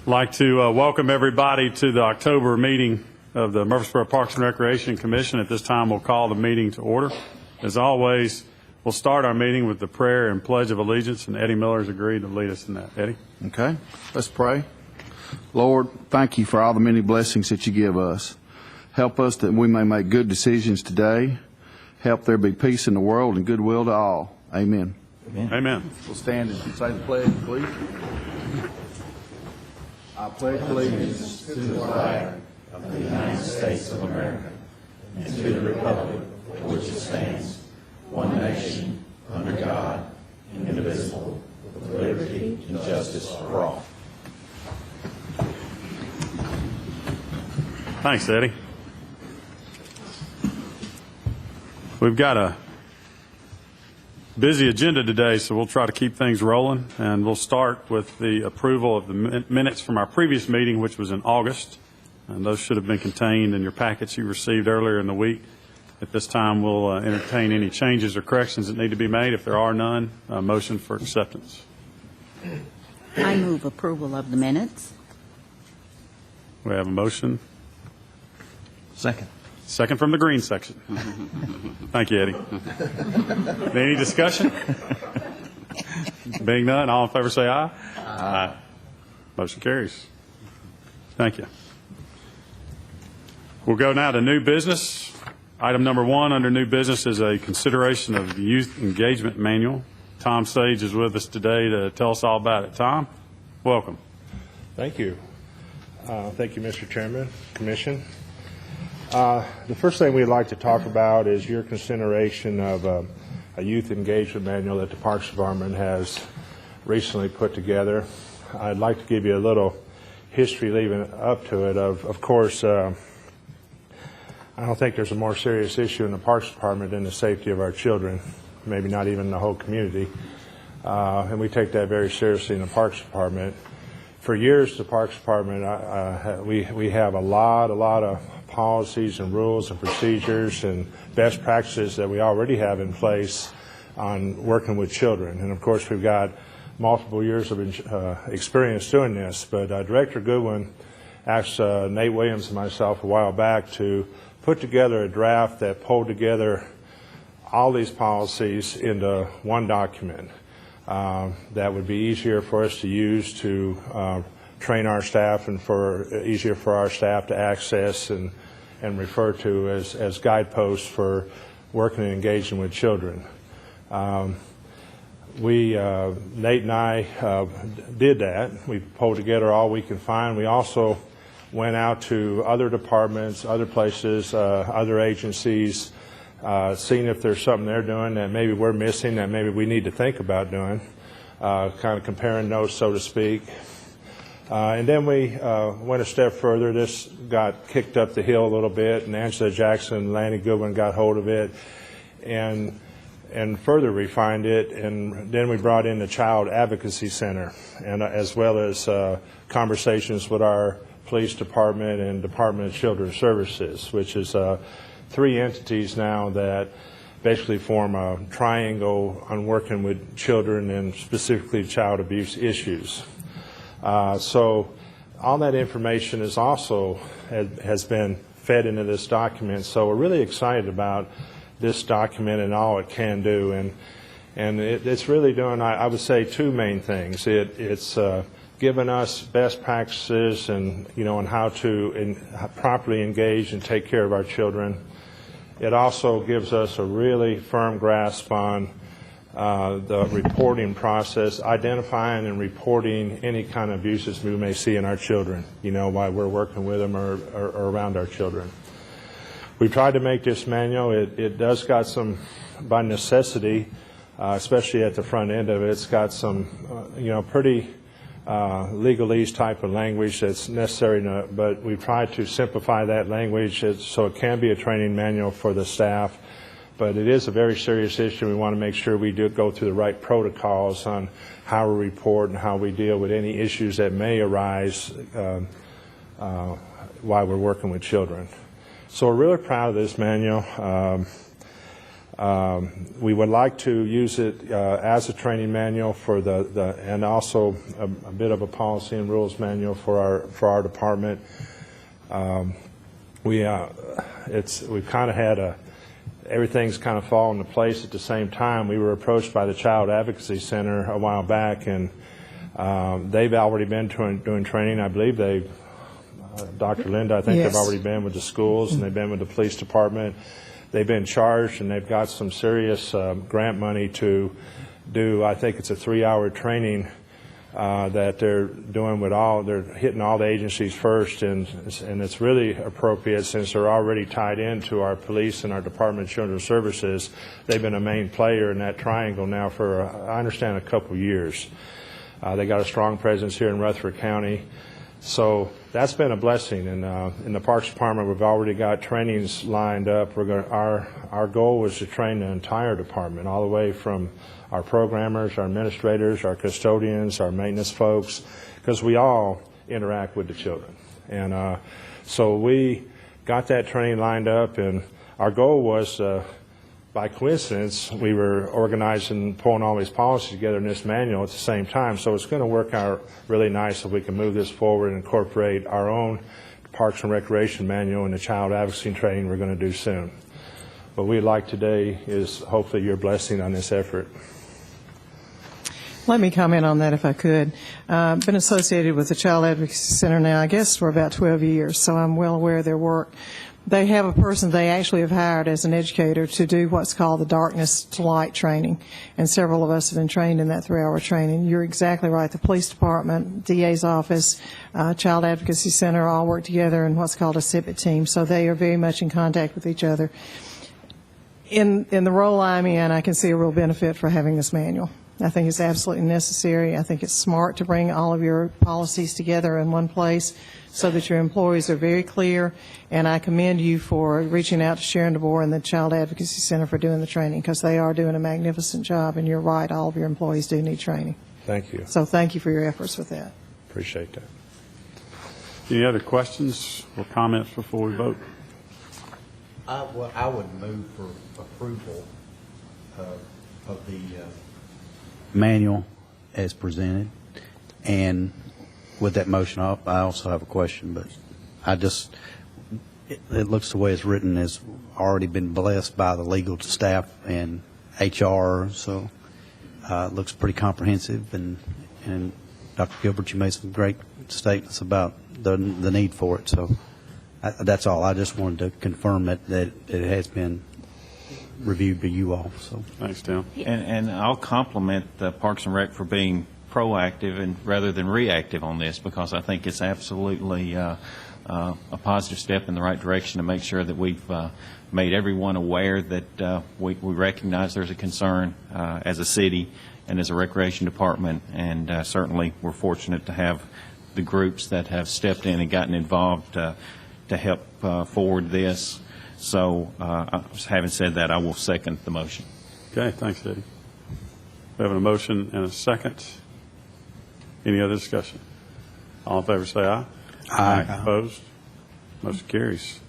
I'd like to welcome everybody to the October meeting of the Murfreesboro Parks and Recreation Commission. At this time, we'll call the meeting to order. As always, we'll start our meeting with the prayer and pledge of allegiance, and Eddie Miller's agreed to lead us in that. Eddie? Okay, let's pray. Lord, thank you for all the many blessings that you give us. Help us that we may make good decisions today. Help there be peace in the world and goodwill to all. Amen. Amen. Amen. We'll stand and say the pledge, please. I pledge allegiance to the flag of the United States of America and to the republic for which it stands, one nation, under God, indivisible, with liberty and justice for all. Thanks, Eddie. We've got a busy agenda today, so we'll try to keep things rolling, and we'll start with the approval of the minutes from our previous meeting, which was in August, and those should have been contained in your packets you received earlier in the week. At this time, we'll entertain any changes or corrections that need to be made. If there are none, a motion for acceptance. I move approval of the minutes. We have a motion. Second. Second from the green section. Thank you, Eddie. Any discussion? Being none, all in favor say aye. Aye. Motion carries. Thank you. We'll go now to new business. Item number 1 under new business is a consideration of the Youth Engagement Manual. Tom Sage is with us today to tell us all about it. Tom, welcome. Thank you. Thank you, Mr. Chairman, Commission. The first thing we'd like to talk about is your consideration of a youth engagement manual that the Parks Department has recently put together. I'd like to give you a little history leading up to it. Of course, I don't think there's a more serious issue in the Parks Department than the safety of our children, maybe not even the whole community. And we take that very seriously in the Parks Department. For years, the Parks Department, we have a lot of policies and rules and procedures and best practices that we already have in place on working with children. And of course, we've got multiple years of experience doing this. But Director Goodwin asked Nate Williams and myself a while back to put together a draft that pulled together all these policies into one document that would be easier for us to use to train our staff and easier for our staff to access and refer to as guideposts for working and engaging with children. Nate and I did that. We pulled together all we can find. We also went out to other departments, other places, other agencies, seeing if there's something they're doing that maybe we're missing, that maybe we need to think about doing, kind of comparing notes, so to speak. And then we went a step further. This got kicked up the hill a little bit, and Angela Jackson and Lanny Goodwin got hold of it and further refined it. And then we brought in the Child Advocacy Center, and as well as conversations with our police department and Department of Children's Services, which is 3 entities now that basically form a triangle on working with children and specifically child abuse issues. So all that information is also has been fed into this document. So we're really excited about this document and all it can do. And it's really doing, I would say, 2 main things. It's given us best practices and on how to properly engage and take care of our children. It also gives us a really firm grasp on the reporting process, identifying and reporting any kind of abuses we may see in our children, while we're working with them or around our children. We've tried to make this manual. It does got some, by necessity, especially at the front end of it, it's got some, pretty legalese type of language that's necessary, but we've tried to simplify that language so it can be a training manual for the staff. But it is a very serious issue. We want to make sure we do go through the right protocols on how we report and how we deal with any issues that may arise while we're working with children. So we're really proud of this manual. We would like to use it as a training manual for and also a bit of a policy and rules manual for our department. We've kind of had everything's kind of fallen into place at the same time. We were approached by the Child Advocacy Center a while back, and they've already been doing training. I believe Dr. Linda, I think Yes. they've already been with the schools, and they've been with the police department. They've been charged, and they've got some serious grant money to do, I think it's a 3-hour training that they're doing they're hitting all the agencies first, and it's really appropriate since they're already tied into our police and our Department of Children's Services. They've been a main player in that triangle now for, I understand, a couple years. They got a strong presence here in Rutherford County. So that's been a blessing, and in the Parks Department, we've already got trainings lined up. Our goal was to train the entire department, all the way from our programmers, our administrators, our custodians, our maintenance folks, because we all interact with the children. And so we got that training lined up, and our goal was, by coincidence, we were organizing, pulling all these policies together in this manual at the same time. So it's going to work out really nice if we can move this forward and incorporate our own Parks and Recreation manual and the child advocacy training we're going to do soon. What we'd like today is hopefully your blessing on this effort. Let me comment on that if I could. Been associated with the Child Advocacy Center now, I guess, for about 12 years, so I'm well aware of their work. They have a person they actually have hired as an educator to do what's called the darkness to light training, and several of us have been trained in that 3-hour training. You're exactly right. The police department, DA's office, Child Advocacy Center all work together in what's called a CIPIT team, so they are very much in contact with each other. In the role I'm in, I can see a real benefit for having this manual. I think it's absolutely necessary. I think it's smart to bring all of your policies together in one place so that your employees are very clear, and I commend you for reaching out to Sharon DeBoer and the Child Advocacy Center for doing the training, because they are doing a magnificent job, and you're right, all of your employees do need training. Thank you. So thank you for your efforts with that. Appreciate that. Any other questions or comments before we vote? Well, I would move for approval of the manual as presented. And with that motion, I also have a question, but it looks the way it's written has already been blessed by the legal staff and HR, so it looks pretty comprehensive. And Dr. Gilbert, you made some great statements about the need for it. So that's all. I just wanted to confirm that it has been reviewed by you all. So Thanks, Tim. And I'll compliment Parks and Rec for being proactive and rather than reactive on this, because I think it's absolutely a positive step in the right direction to make sure that we've made everyone aware that we recognize there's a concern as a city and as a recreation department, and certainly we're fortunate to have the groups that have stepped in and gotten involved to help forward this. So having said that, I will second the motion. Okay, thanks, Eddie. We have a motion and a second. Any other discussion? All in favor say aye. Aye. Opposed? Motion carries.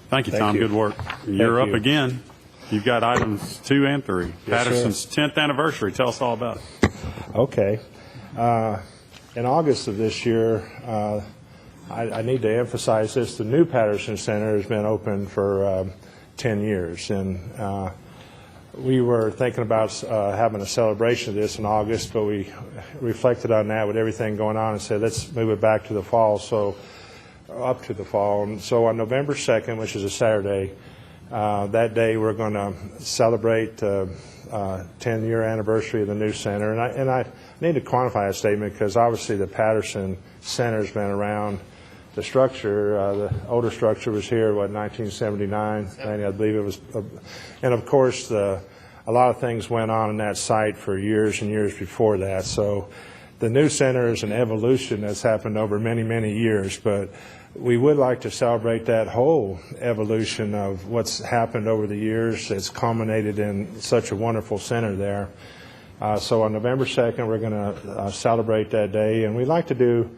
Thank you, Thank Tom. you. Good work. You're up you. again. You've got items 2 and 3. Yes, Patterson's 10th anniversary. Tell us all about it. Okay. In August of this year, I need to emphasize this. The new Patterson Center has been open for 10 years, and we were thinking about having a celebration of this in August, but we reflected on that with everything going on and said, let's move it back to the fall, so up to the fall. And so on November 2nd, which is a Saturday, that day we're going to celebrate 10-year anniversary of the new center. And I need to quantify that statement because obviously the Patterson Center has been around. The structure, the older structure was here, 1979, I believe it was. And of course, a lot of things went on in that site for years and years before that. So the new center is an evolution that's happened over many, many years, but we would like to celebrate that whole evolution of what's happened over the years. It's culminated in such a wonderful center there. So on November 2nd, we're going to celebrate that day, and we'd like to do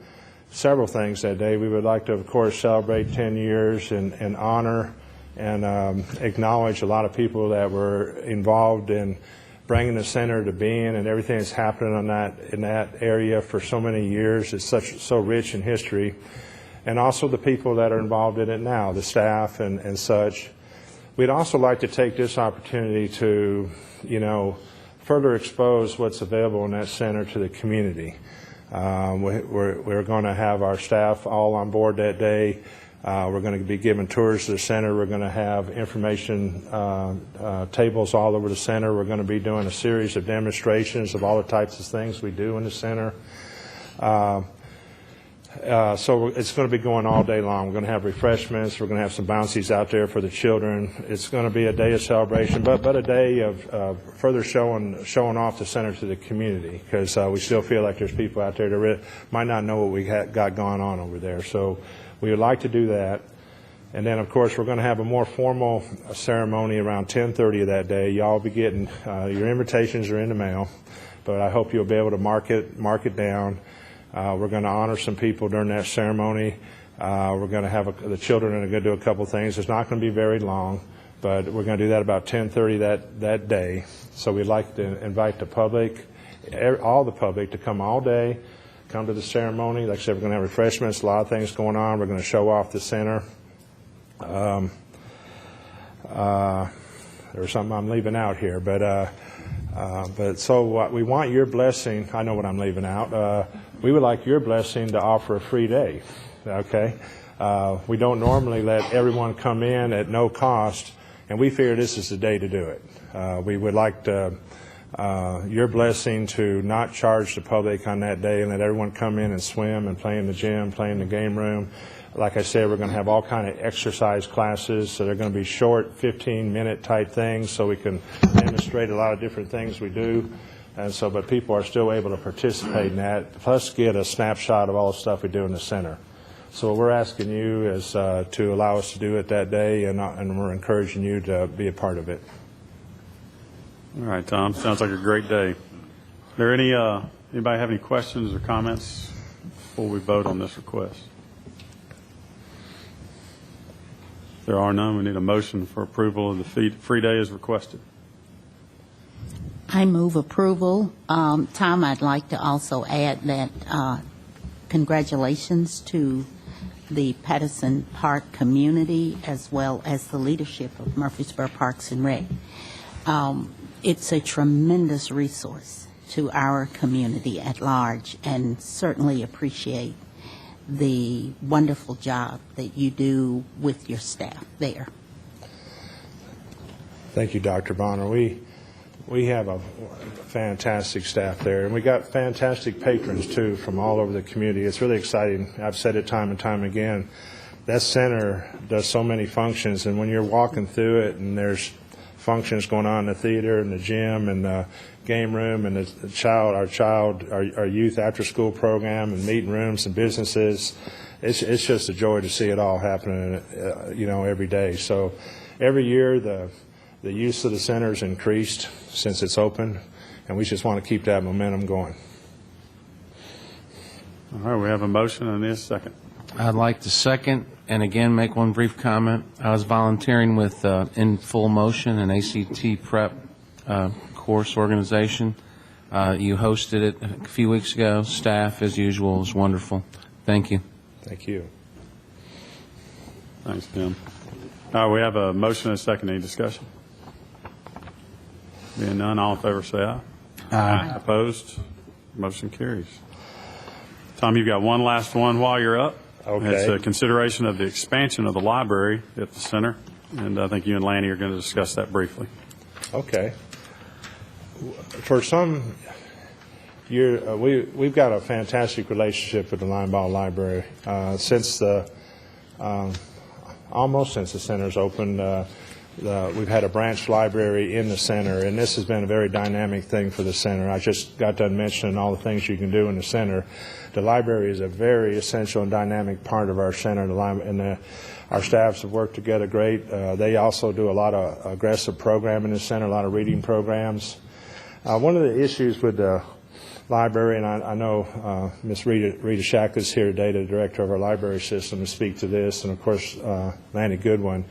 several things that day. We would like to, of course, celebrate 10 years and honor acknowledge a lot of people that were involved in bringing the center to being and everything that's happening in that area for so many years. It's so rich in history. And also the people that are involved in it now, the staff and such. We'd also like to take this opportunity to, further expose what's available in that center to the community. We're going to have our staff all on board that day. We're going to be giving tours to the center. We're going to have information tables all over the center. We're going to be doing a series of demonstrations of all the types of things we do in the center. So it's going to be going all day long. We're going to have refreshments. We're going to have some bouncies out there for the children. It's going to be a day of celebration, but a day of further showing off the center to the community, because we still feel like there's people out there that might not know what we got going on over there. So we would like to do that. And then, of course, we're going to have a more formal ceremony around 10:30 of that day. Y'all will be getting your invitations are in the mail, but I hope you'll be able to mark it down. We're going to honor some people during that ceremony. We're going to have the children are going to do a couple things. It's not going to be very long, but we're going to do that about 10:30 that day. So we'd like to invite the public, all the public, to come all day, come to the ceremony. Like I said, we're going to have refreshments, a lot of things going on. We're going to show off the center. There's something I'm leaving out here, but so we want your blessing. I know what I'm leaving out. We would like your blessing to offer a free day, okay? We don't normally let everyone come in at no cost, and we figure this is the day to do it. We would like your blessing to not charge the public on that day and let everyone come in and swim and play in the gym, play in the game room. Like I said, we're going to have all kind of exercise classes, so they're going to be short 15-minute type things, so we can demonstrate a lot of different things we do. And so, but people are still able to participate in that, plus get a snapshot of all the stuff we do in the center. So what we're asking you is to allow us to do it that day, and we're encouraging you to be a part of it. All right, Tom. Sounds like a great day. Are there anybody have any questions or comments before we vote on this request? If there are none, we need a motion for approval of the free day as requested. I move approval. Tom, I'd like to also add that congratulations to the Patterson Park community as well as the leadership of Murfreesboro Parks and Rec. It's a tremendous resource to our community at large, and certainly appreciate the wonderful job that you do with your staff there. Thank you, Dr. Bonner. We have a fantastic staff there, and we got fantastic patrons, too, from all over the community. It's really exciting. I've said it time and time again. That center does so many functions, and when you're walking through it and there's functions going on in the theater and the gym and the game room and our youth after-school program and meeting rooms and businesses, it's just a joy to see it all happening, every day. So every year the use of the center has increased since it's opened, and we just want to keep that momentum going. All right, we have a motion and a second. I'd like to second and again make one brief comment. I was volunteering with In Full Motion, an ACT prep course organization. You hosted it a few weeks ago. Staff, as usual, was wonderful. Thank you. Thank you. Thanks, Tim. All right, we have a motion and a second. Any discussion? Being none, all in favor say aye. Aye. Opposed? Motion carries. Tom, you've got one last one while you're up. Okay. It's a consideration of the expansion of the library at the center, and I think you and Lanny are going to discuss that briefly. Okay. For some years, we've got a fantastic relationship with the Linebaugh Library. Almost since the center's opened, we've had a branch library in the center, and this has been a very dynamic thing for the center. I just got done mentioning all the things you can do in the center. The library is a very essential and dynamic part of our center, and our staffs have worked together great. They also do a lot of aggressive programming in the center, a lot of reading programs. One of the issues with the library, and I know Ms. Rita Shack is here today, the director of our library system, to speak to this, and of course Lanny Goodwin.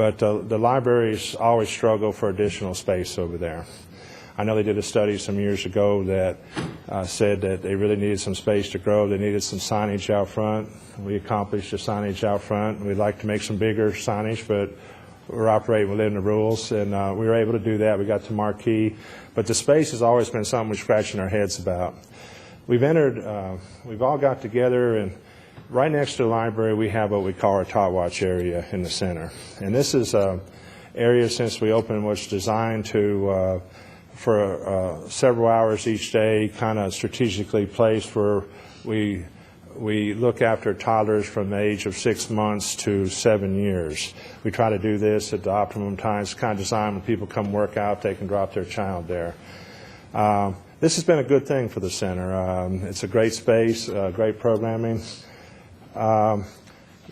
But the libraries always struggle for additional space over there. I know they did a study some years ago that said that they really needed some space to grow. They needed some signage out front. We accomplished the signage out front. We'd like to make some bigger signage, but we're operating within the rules, and we were able to do that. We got the marquee. But the space has always been something we're scratching our heads about. We've all got together, and right next to the library, we have what we call our Tot Watch area in the center. And this is an area, since we opened, was designed to for several hours each day, kind of strategically placed where we look after toddlers from the age of 6 months to 7 years. We try to do this at the optimum times, kind of designed when people come work out, they can drop their child there. This has been a good thing for the center. It's a great space, great programming.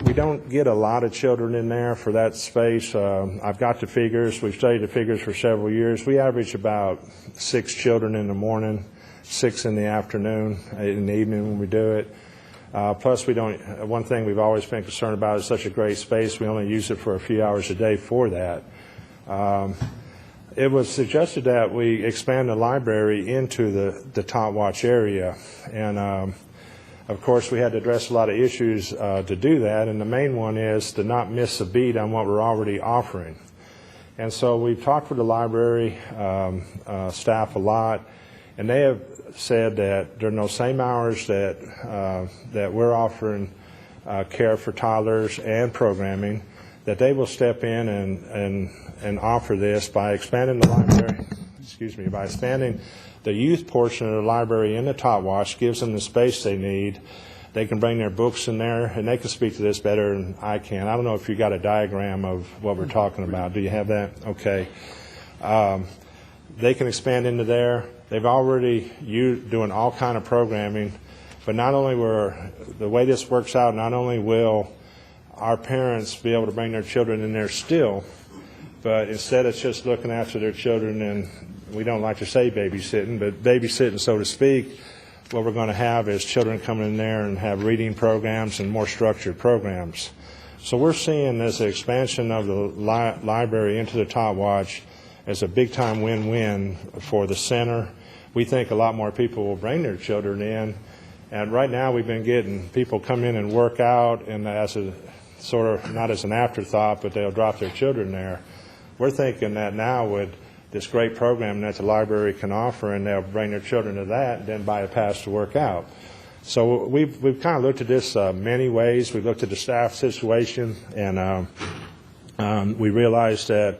We don't get a lot of children in there for that space. I've got the figures. We've studied the figures for several years. We average about 6 children in the morning, 6 in the afternoon, in the evening when we do it. Plus, one thing we've always been concerned about is such a great space. We only use it for a few hours a day for that. It was suggested that we expand the library into the Tot Watch area. And of course, we had to address a lot of issues to do that, and the main one is to not miss a beat on what we're already offering. And so we've talked with the library staff a lot, and they have said that during those same hours that we're offering care for toddlers and programming, that they will step in and offer this by expanding the library, by expanding the youth portion of the library in the Tot Watch, gives them the space they need. They can bring their books in there, and they can speak to this better than I can. I don't know if you got a diagram of what we're talking about. Do you have that? Okay. They can expand into there. They've already doing all kind of programming, but not only the way this works out, not only will our parents be able to bring their children in there still, but instead of just looking after their children, and we don't like to say babysitting, but babysitting, so to speak, what we're going to have is children coming in there and have reading programs and more structured programs. So we're seeing this expansion of the library into the Tot Watch as a big-time win-win for the center. We think a lot more people will bring their children in, and right now we've been getting people come in and work out, and as a sort of, not as an afterthought, but they'll drop their children there. We're thinking that now with this great program that the library can offer, and they'll bring their children to that and then buy a pass to work out. So we've kind of looked at this many ways. We've looked at the staff situation, and we realized that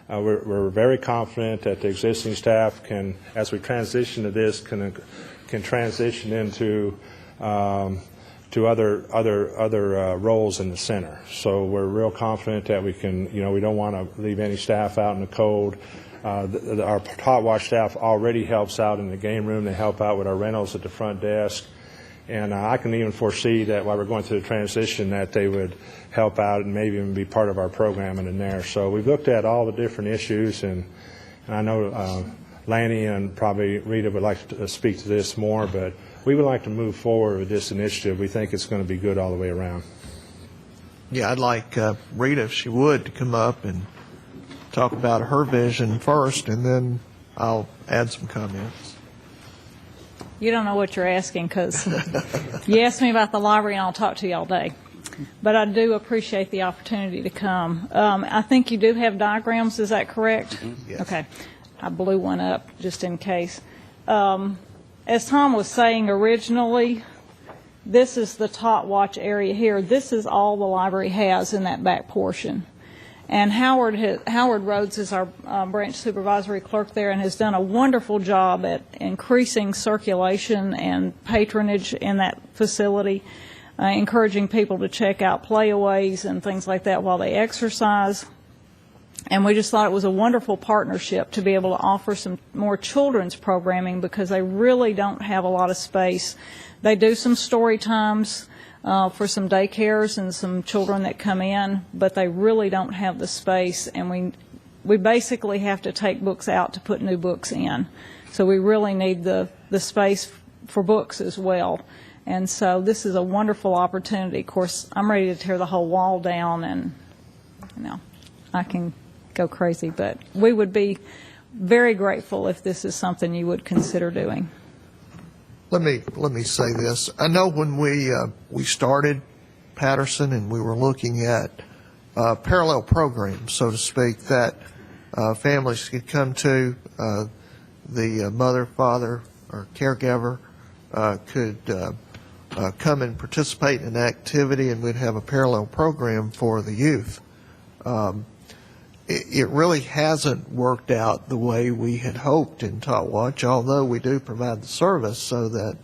we're very confident that the existing staff can, as we transition to this, can transition into to other roles in the center. So we're real confident that we can, we don't want to leave any staff out in the cold. Our Tot Watch staff already helps out in the game room. They help out with our rentals at the front desk. And I can even foresee that while we're going through the transition that they would help out and maybe even be part of our programming in there. So we've looked at all the different issues, and I know Lanny and probably Rita would like to speak to this more, but we would like to move forward with this initiative. We think it's going to be good all the way around. Yeah, I'd like Rita, if she would, to come up and talk about her vision first, and then I'll add some comments. You don't know what you're asking, because you asked me about the library, and I'll talk to you all day. But I do appreciate the opportunity to come. I think you do have diagrams, is that correct? Mm-hmm. Yes. Okay. I blew one up just in case. As Tom was saying originally, this is the Tot Watch area here. This is all the library has in that back portion. And Howard Rhodes is our branch supervisory clerk there, and has done a wonderful job at increasing circulation and patronage in that facility, encouraging people to check out playaways and things like that while they exercise. And we just thought it was a wonderful partnership to be able to offer some more children's programming, because they really don't have a lot of space. They do some story times for some daycares and some children that come in, but they really don't have the space, and we basically have to take books out to put new books in. So we really need the space for books as well. And so this is a wonderful opportunity. Of course, I'm ready to tear the whole wall down, and I can go crazy. But we would be very grateful if this is something you would consider doing. Let me say this. I know when we started Patterson and we were looking at parallel programs, so to speak, that families could come to, the mother, father, or caregiver could come and participate in an activity, and we'd have a parallel program for the youth. It really hasn't worked out the way we had hoped in Tot Watch, although we do provide the service so that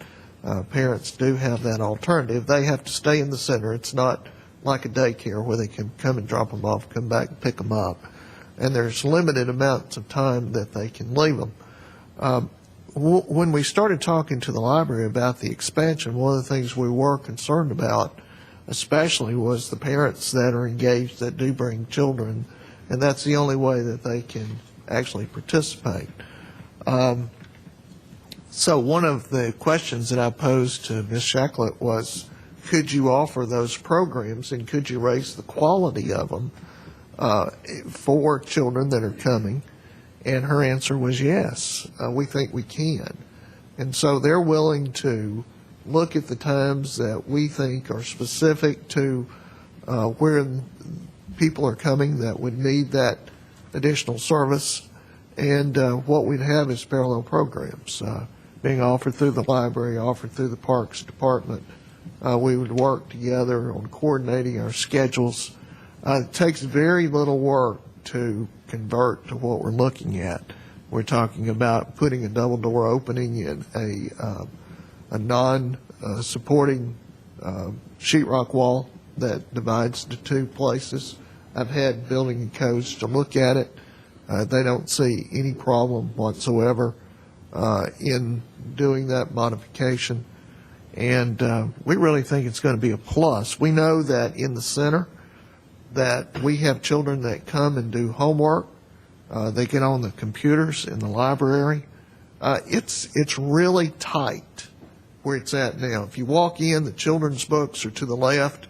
parents do have that alternative. They have to stay in the center. It's not like a daycare where they can come and drop them off, come back and pick them up. And there's limited amounts of time that they can leave them. When we started talking to the library about the expansion, one of the things we were concerned about especially was the parents that are engaged that do bring children, and that's the only way that they can actually participate. So one of the questions that I posed to Ms. Shacklet was, could you offer those programs and could you raise the quality of them for children that are coming? And her answer was yes, we think we can. And so they're willing to look at the times that we think are specific to where people are coming that would need that additional service. And what we'd have is parallel programs being offered through the library, offered through the Parks Department. We would work together on coordinating our schedules. It takes very little work to convert to what we're looking at. We're talking about putting a double door opening in a non-supporting sheetrock wall that divides the two places. I've had building codes to look at it. They don't see any problem whatsoever in doing that modification. And we really think it's going to be a plus. We know that in the center that we have children that come and do homework. They get on the computers in the library. It's really tight where it's at now. If you walk in, the children's books are to the left,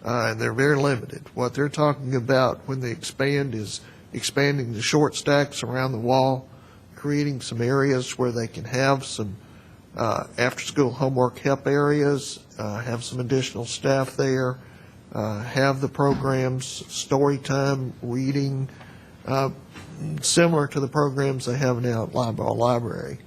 and they're very limited. What they're talking about when they expand is expanding the short stacks around the wall, creating some areas where they can have some after-school homework help areas, have some additional staff there, have the programs, story time, reading, similar to the programs they have now at Lifeguard Library,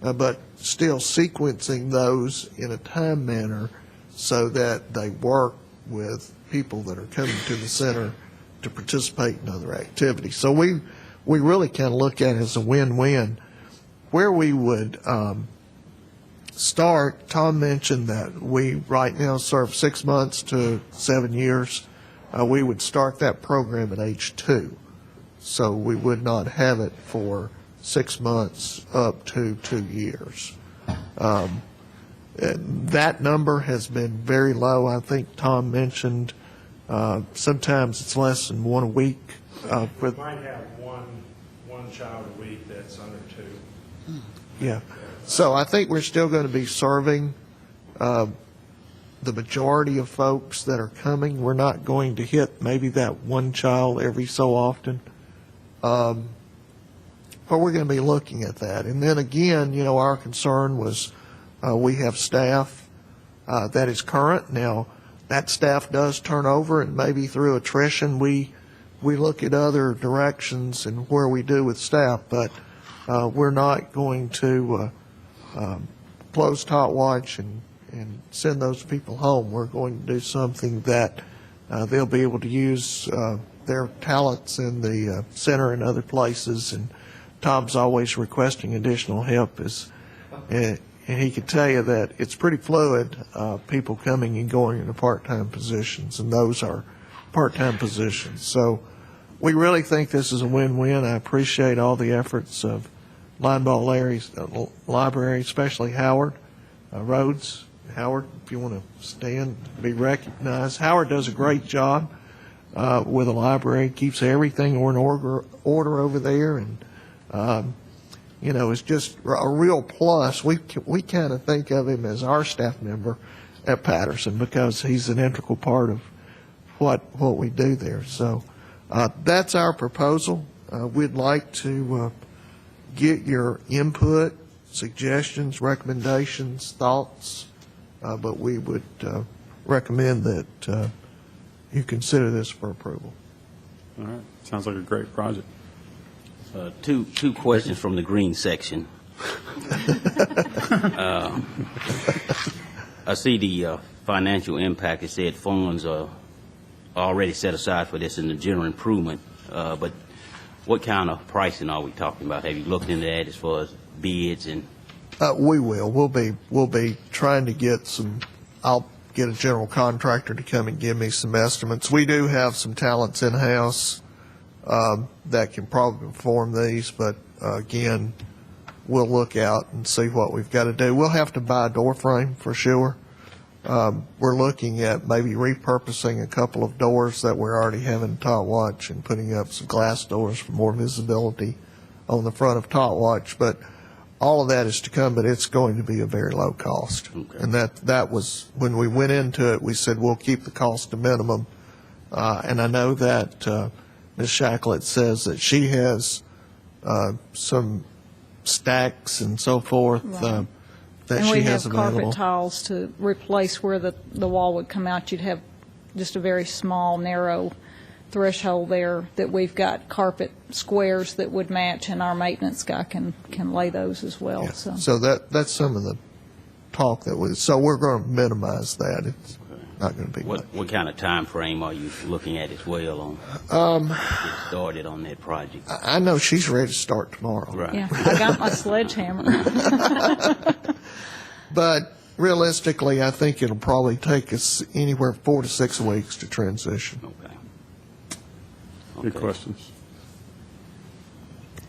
but still sequencing those in a time manner so that they work with people that are coming to the center to participate in other activities. So we really kind of look at it as a win-win. Where we would start, Tom mentioned that we right now serve 6 months to 7 years. We would start that program at age 2. So we would not have it for 6 months up to 2 years. That number has been very low. I think Tom mentioned sometimes it's less than one a week. We might have one child a week that's under 2. Yeah. So I think we're still going to be serving the majority of folks that are coming. We're not going to hit maybe that one child every so often. But we're going to be looking at that. And then again, you know, our concern was we have staff that is current. Now, that staff does turn over, and maybe through attrition we look at other directions and where we do with staff. But we're not going to close Tot Watch and send those people home. We're going to do something that they'll be able to use their talents in the center and other places. And Tom's always requesting additional help, and he could tell you that it's pretty fluid, people coming and going into part-time positions, and those are part-time positions. So we really think this is a win-win. I appreciate all the efforts of Linebaugh Larry's library, especially Howard Rhodes. Howard, if you want to stand, be recognized. Howard does a great job with the library, keeps everything in order over there, and you know, it's just a real plus. We kind of think of him as our staff member at Patterson because he's an integral part of what we do there. So That's our proposal. We'd like to get your input, suggestions, recommendations, thoughts, but we would recommend that you consider this for approval. All right, sounds like a great project. Two questions from the green section. I see the financial impact. It said funds are already set aside for this in the general improvement, but what kind of pricing are we talking about? Have you looked into that as far as bids and? We will. We'll be trying to get some. I'll get a general contractor to come and give me some estimates. We do have some talents in house that can probably perform these, but again, we'll look out and see what we've got to do. We'll have to buy a door frame for sure. We're looking at maybe repurposing a couple of doors that we're already having in Tot Watch and putting up some glass doors for more visibility on the front of Tot Watch. But all of that is to come, but it's going to be a very low cost. Okay. And that was, when we went into it, we said we'll keep the cost to minimum. And I know that Ms. Shacklet says that she has some stacks and so forth Right. that And she we has have available. carpet tiles to replace where the wall would come out. You'd have just a very small, narrow threshold there that we've got carpet squares that would match, and our maintenance guy can lay those as well. Yeah. So So that's some of the talk that was, so we're going to minimize that. It's not going to be much. What kind of time frame are you looking at as well on get started on that project? I know she's ready to start tomorrow. Right. yeah, I got my sledgehammer. But realistically, I think it'll probably take us anywhere 4 to 6 weeks to transition. Okay. Good Okay. questions.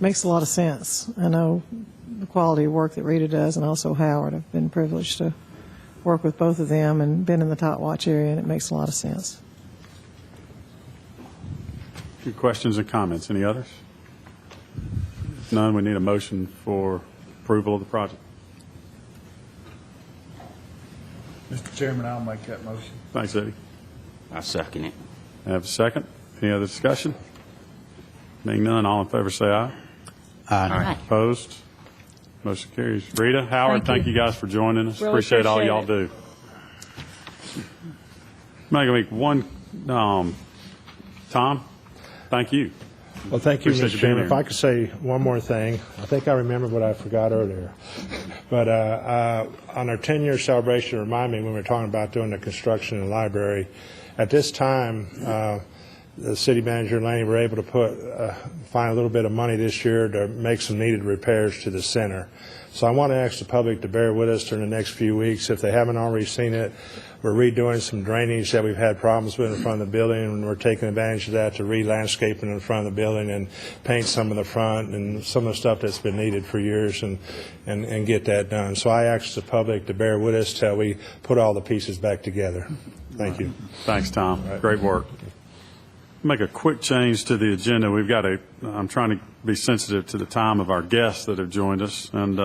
Makes a lot of sense. I know the quality of work that Rita does, and also Howard. I've been privileged to work with both of them and been in the Tot Watch area, and it makes a lot of sense. Good questions and comments. Any others? If none, we need a motion for approval of the project. Mr. Chairman, I'll make that motion. Thanks, Eddie. I second it. I have a second. Any other discussion? Being none, all in favor say aye. Aye. Opposed? Motion carries. Rita, Howard, Thank you. thank you guys for joining us. Really Appreciate all appreciate y'all it. do. I'm going to make one, Tom, thank you. Well, thank you, Appreciate Mr. you being Chairman. here. If I could say one more thing, I think I remembered what I forgot earlier. But on our 10-year celebration, remind me when we were talking about doing the construction in the library, at this time, the city manager and Laney were able to find a little bit of money this year to make some needed repairs to the center. So I want to ask the public to bear with us during the next few weeks. If they haven't already seen it, we're redoing some drainage that we've had problems with in front of the building, and we're taking advantage of that to re-landscape in front of the building and paint some of the front and some of the stuff that's been needed for years and get that done. So I ask the public to bear with us till we put all the pieces back together. Thank you. Thanks, Tom. Great work. Make a quick change to the agenda. I'm trying to be sensitive to the time of our guests that have joined us, and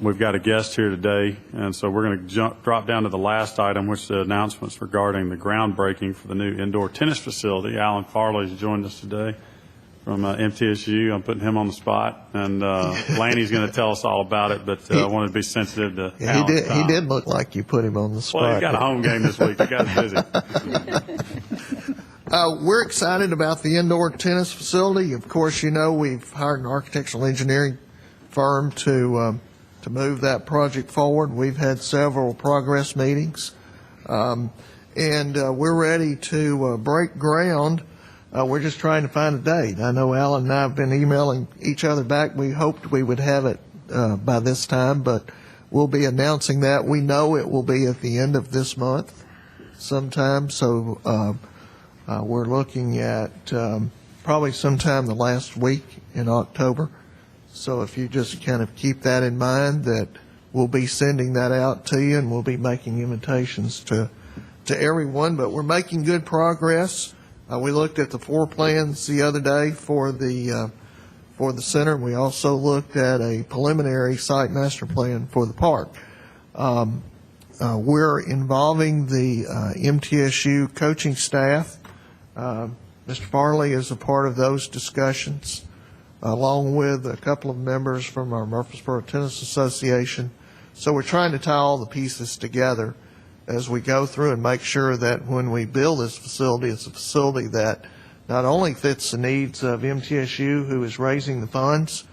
we've got a guest here today, and so we're going to drop down to the last item, which is the announcements regarding the groundbreaking for the new indoor tennis facility. Alan Farley's joined us today from MTSU. I'm putting him on the spot, and Laney's going to tell us all about it, but I wanted to be sensitive to Alan's time. He did look like you put him on the spot. Well, he's got a home game this week. The guy's busy. We're excited about the indoor tennis facility. Of course, you know we've hired an architectural engineering firm to move that project forward. We've had several progress meetings, and we're ready to break ground. We're just trying to find a date. I know Alan and I have been emailing each other back. We hoped we would have it by this time, but we'll be announcing that. We know it will be at the end of this month sometime, so we're looking at probably sometime the last week in October. So if you just kind of keep that in mind, that we'll be sending that out to you, and we'll be making invitations to everyone. But we're making good progress. We looked at the floor plans the other day for the center. We also looked at a preliminary site master plan for the park. We're involving the MTSU coaching staff Mr. Farley is a part of those discussions, along with a couple of members from our Murfreesboro Tennis Association. So we're trying to tie all the pieces together as we go through and make sure that when we build this facility, it's a facility that not only fits the needs of MTSU, who is raising the funds.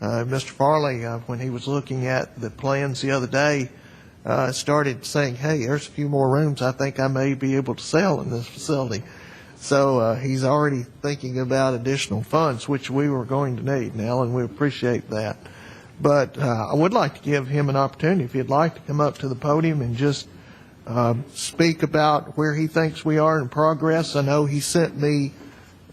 Mr. Farley, when he was looking at the plans the other day, started saying, hey, there's a few more rooms I think I may be able to sell in this facility. So he's already thinking about additional funds, which we were going to need now, and we appreciate that. But I would like to give him an opportunity, if he'd like to come up to the podium and just speak about where he thinks we are in progress. I know he sent me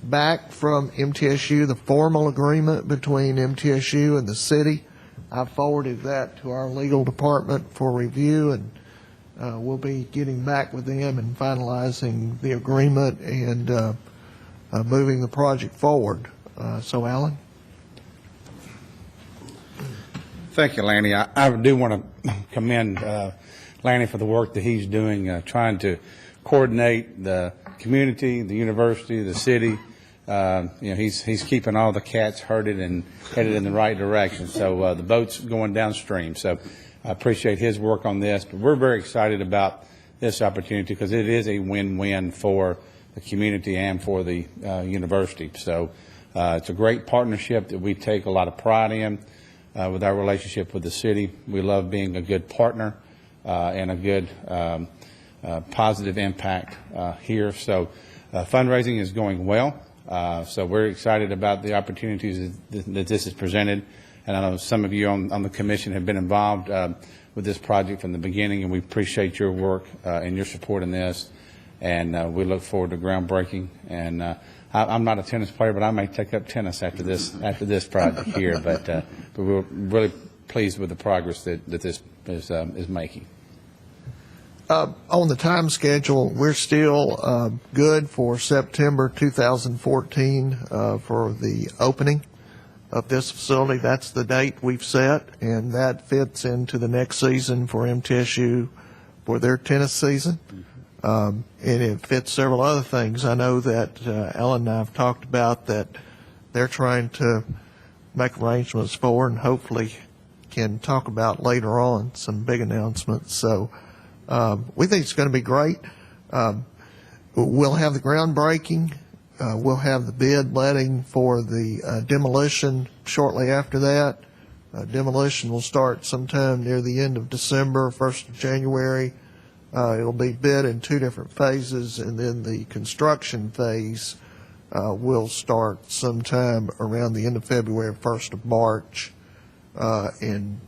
back from MTSU the formal agreement between MTSU and the city. I forwarded that to our legal department for review, and we'll be getting back with them and finalizing the agreement and moving the project forward. So, Alan? Thank you, Lanny. I do want to commend Lanny for the work that he's doing, trying to coordinate the community, the university, the city. He's keeping all the cats herded and headed in the right direction. So the boat's going downstream. So I appreciate his work on this. But we're very excited about this opportunity because it is a win-win for the community and for the university. So it's a great partnership that we take a lot of pride in with our relationship with the city. We love being a good partner and a good positive impact here. So fundraising is going well. So we're excited about the opportunities that this has presented. And I know some of you on the commission have been involved with this project from the beginning, and we appreciate your work and your support in this. And we look forward to groundbreaking. And I'm not a tennis player, but I may take up tennis after this project here. But we're really pleased with the progress that this is making. On the time schedule, we're still good for September 2014 for the opening of this facility. That's the date we've set, and that fits into the next season for MTSU for their tennis season. And it fits several other things. I know that Ellen and I have talked about that they're trying to make arrangements for, and hopefully can talk about later on some big announcements. So we think it's going to be great. We'll have the groundbreaking. We'll have the bid letting for the demolition shortly after that. Demolition will start sometime near the end of December, 1st of January. It'll be bid in 2 different phases, and then the construction phase will start sometime around the end of February, 1st of March, and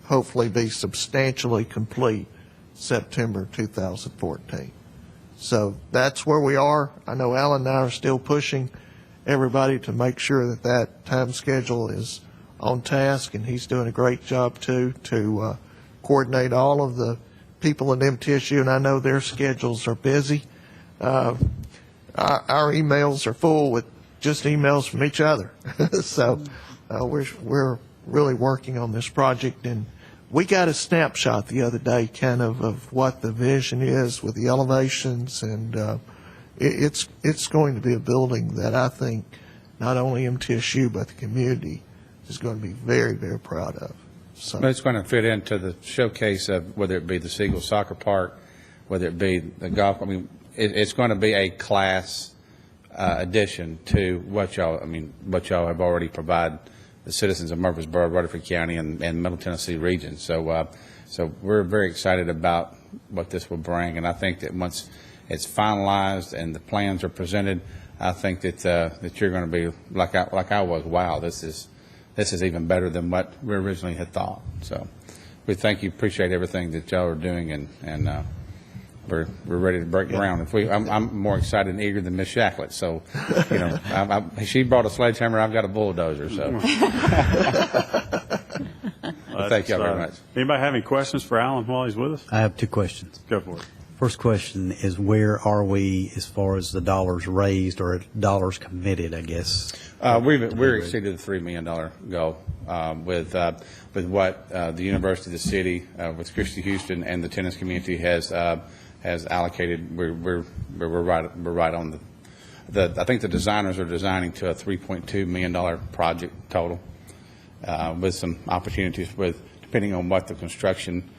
hopefully be substantially complete September 2014. So that's where we are. I know Alan and I are still pushing everybody to make sure that that time schedule is on task, and he's doing a great job too to coordinate all of the people in MTSU, and I know their schedules are busy. Our emails are full with just emails from each other. So we're really working on this project, and we got a snapshot the other day kind of what the vision is with the elevations, and it's going to be a building that I think not only MTSU but the community is going to be very, very proud of. So. But it's going to fit into the showcase of whether it be the Seagull Soccer Park, whether it be the golf. I mean, it's going to be a class addition to what y'all have already provided the citizens of Murfreesboro, Rutherford County, and Middle Tennessee region. So we're very excited about what this will bring, and I think that once it's finalized and the plans are presented, I think that you're going to be like I was. Wow, this is even better than what we originally had thought. So we thank you, appreciate everything that y'all are doing, and we're ready to break ground. I'm more excited and eager than Miss Shacklet. So, she brought a sledgehammer, I've got a bulldozer. So, thank y'all very much. Anybody have any questions for Alan while he's with us? I have 2 questions. Go for it. First question is, where are we as far as the dollars raised or dollars committed, I guess? We're exceeded the $3 million goal with what the university, the city, with Christy Houston, and the tennis community has allocated. We're right on I think the designers are designing to a $3.2 million project total, with some opportunities depending on what the construction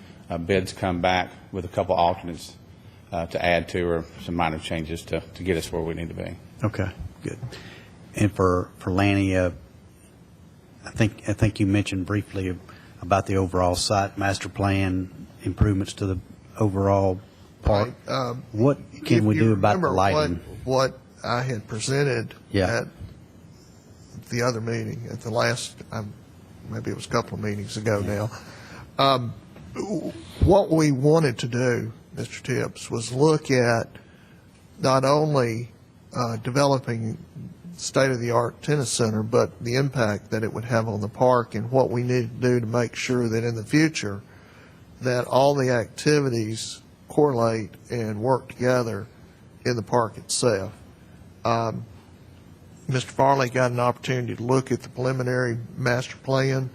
bids come back, with a couple alternates to add to, or some minor changes to get us where we need to be. Okay, good. And for Lanny, I think you mentioned briefly about the overall site master plan, improvements to the overall park. Right. What can we do about the lighting? What I had presented Yeah. at the other meeting, at the last, maybe it was a couple of meetings ago now, what we wanted to do, Mr. Tips, was look at not only developing state-of-the-art tennis center, but the impact that it would have on the park, and what we need to do to make sure that in the future that all the activities correlate and work together in the park itself. Mr. Farley got an opportunity to look at the preliminary master plan.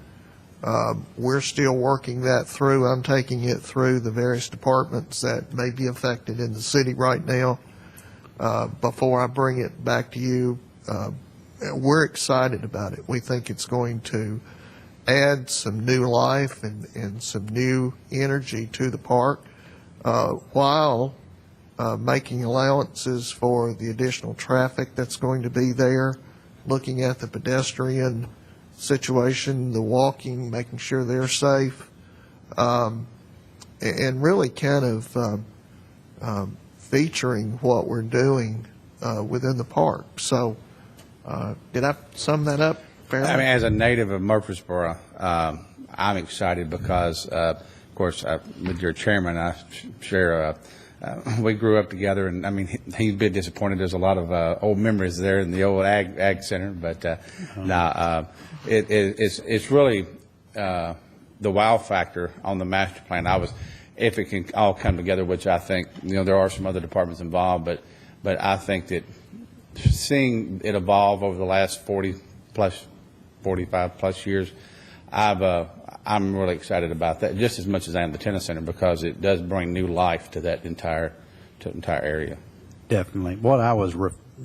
We're still working that through. I'm taking it through the various departments that may be affected in the city right now. Before I bring it back to you, we're excited about it. We think it's going to add some new life and some new energy to the park, while making allowances for the additional traffic that's going to be there, looking at the pedestrian situation, the walking, making sure they're safe, and really kind of featuring what we're doing within the park. So did I sum that up fairly? I mean, as a native of Murfreesboro, I'm excited because, of course, with your chairman, I share. We grew up together, and I mean, he'd been disappointed. There's a lot of old memories there in the old ag center, but now it's really the wow factor on the master plan. If it can all come together, which I think, there are some other departments involved, but I think that seeing it evolve over the last 45 plus years, I'm really excited about that, just as much as I am the tennis center, because it does bring new life to that entire area. Definitely. What I was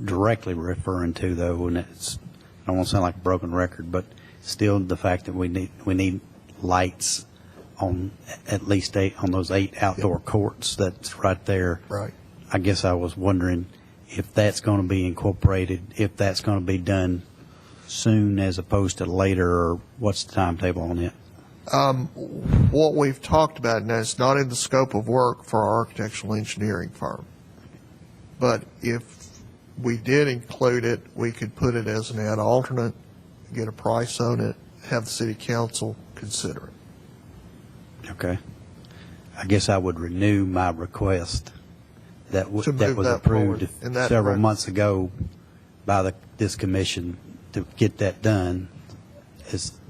directly referring to, though, and I don't want to sound like a broken record, but still the fact that we need lights on at least on those 8 outdoor courts that's right there. Right. I guess I was wondering if that's going to be incorporated, if that's going to be done soon as opposed to later, or what's the timetable on it? What we've talked about now is not in the scope of work for our architectural engineering firm. But if we did include it, we could put it as an ad alternate, get a price on it, have the city council consider it. Okay. I guess I would renew my request that was that approved forward in that several direction. months ago by this commission to get that done.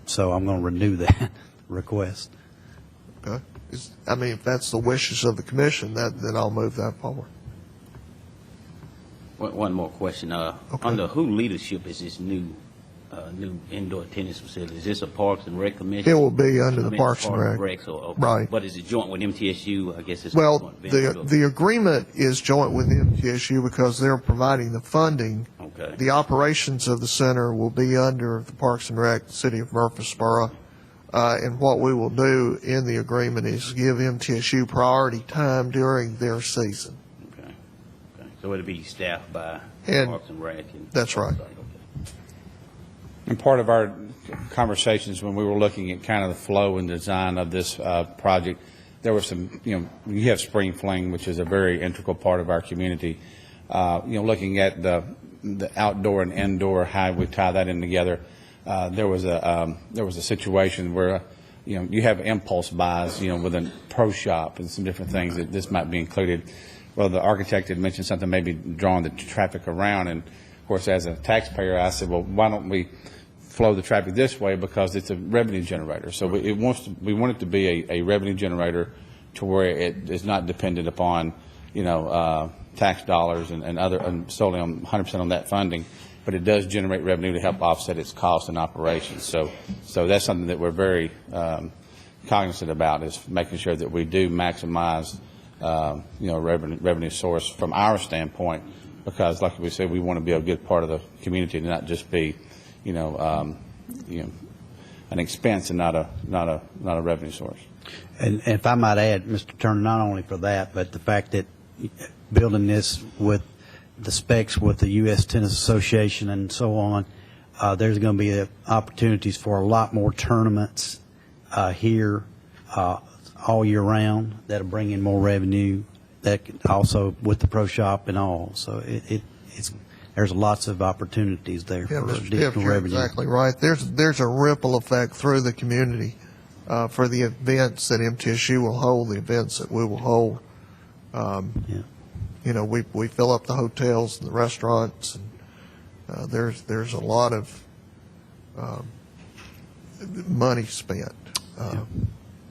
So I'm going to renew that request. Okay. If that's the wishes of the commission, then I'll move that forward. One more question. Under who leadership is this new indoor tennis facility? Is this a Parks and Rec commission? It will be under the Parks and Rec. Right. But is it joint with MTSU? I guess it's Well, joint venture. the agreement is joint with MTSU because they're providing the funding. Okay. The operations of the center will be under the Parks and Rec, City of Murfreesboro. And what we will do in the agreement is give MTSU priority time during their season. Okay. So it'll be staffed by And Parks and Rec? that's right. Okay. And part of our conversations when we were looking at kind of the flow and design of this project, there were some, you have Spring Fling, which is a very integral part of our community. Looking at the outdoor and indoor, how we tie that in together. There was a situation where, you have impulse buys, with a pro shop and some different things that this might be included. Well, the architect had mentioned something, maybe drawing the traffic around, and of course, as a taxpayer, I said, well, why don't we flow the traffic this way, because it's a revenue generator. So we want it to be a revenue generator to where it is not dependent upon, tax dollars and solely on 100% on that funding, but it does generate revenue to help offset its costs and operations. So that's something that we're very cognizant about, is making sure that we do maximize, revenue source from our standpoint, because like we said, we want to be a good part of the community and not just be, an expense and not a revenue source. And if I might add, Mr. Turner, not only for that, but the fact that building this with the specs with the U.S. Tennis Association and so on, there's going to be opportunities for a lot more tournaments here all year round that'll bring in more revenue. That also with the pro shop and all, so there's lots of opportunities there Yeah, for Mr. additional Dept, you're revenue. exactly right. There's a ripple effect through the community for the events that MTSU will hold, the events that we will hold. We fill up the hotels and the restaurants, and there's a lot of money spent.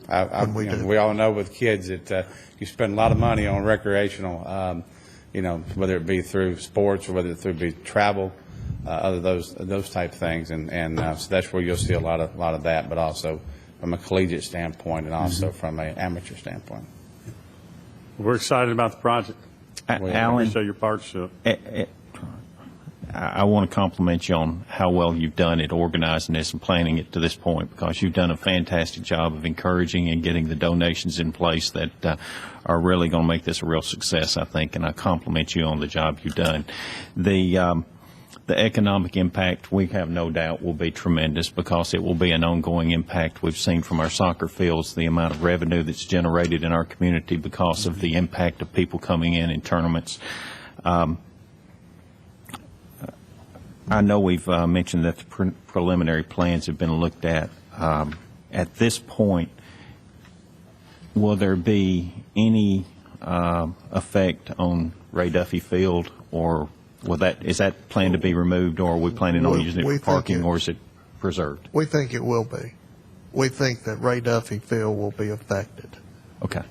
We all know with kids that you spend a lot of money on recreational, whether it be through sports or whether it be travel, those type of things, and so that's where you'll see a lot of that, but also from a collegiate standpoint and also from an amateur standpoint. We're excited about the project. Alan, Appreciate your partnership. I want to compliment you on how well you've done at organizing this and planning it to this point, because you've done a fantastic job of encouraging and getting the donations in place that are really going to make this a real success, I think, and I compliment you on the job you've done. The economic impact, we have no doubt, will be tremendous, because it will be an ongoing impact. We've seen from our soccer fields the amount of revenue that's generated in our community because of the impact of people coming in tournaments. I know we've mentioned that the preliminary plans have been looked at. At this point, will there be any effect on Ray Duffy Field, or is that planned to be removed, or are we planning on using it for parking, or is it preserved? We think it will be. We think that Ray Duffy Field will be affected. Okay.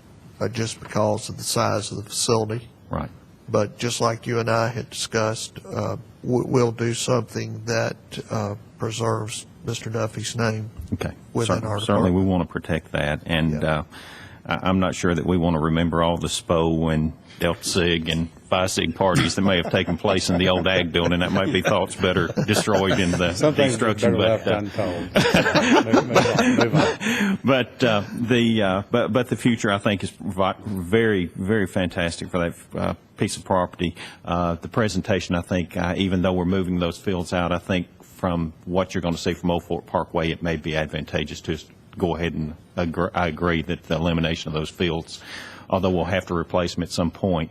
Just because of the size of the facility. Right. But just like you and I had discussed, we'll do something that preserves Mr. Duffy's name. Okay. Within our Certainly, we department. want to protect that, and I'm not sure that we want to remember all the SPO and Delta Sig and Phi Sig parties that may have taken place in the old ag building. That might be thoughts better destroyed in the Some things are destruction. better left untold. Move on. But the future, I think, is very, very fantastic for that piece of property. The presentation, I think, even though we're moving those fields out, I think from what you're going to see from Old Fort Parkway, it may be advantageous to go ahead and I agree that the elimination of those fields, although we'll have to replace them at some point,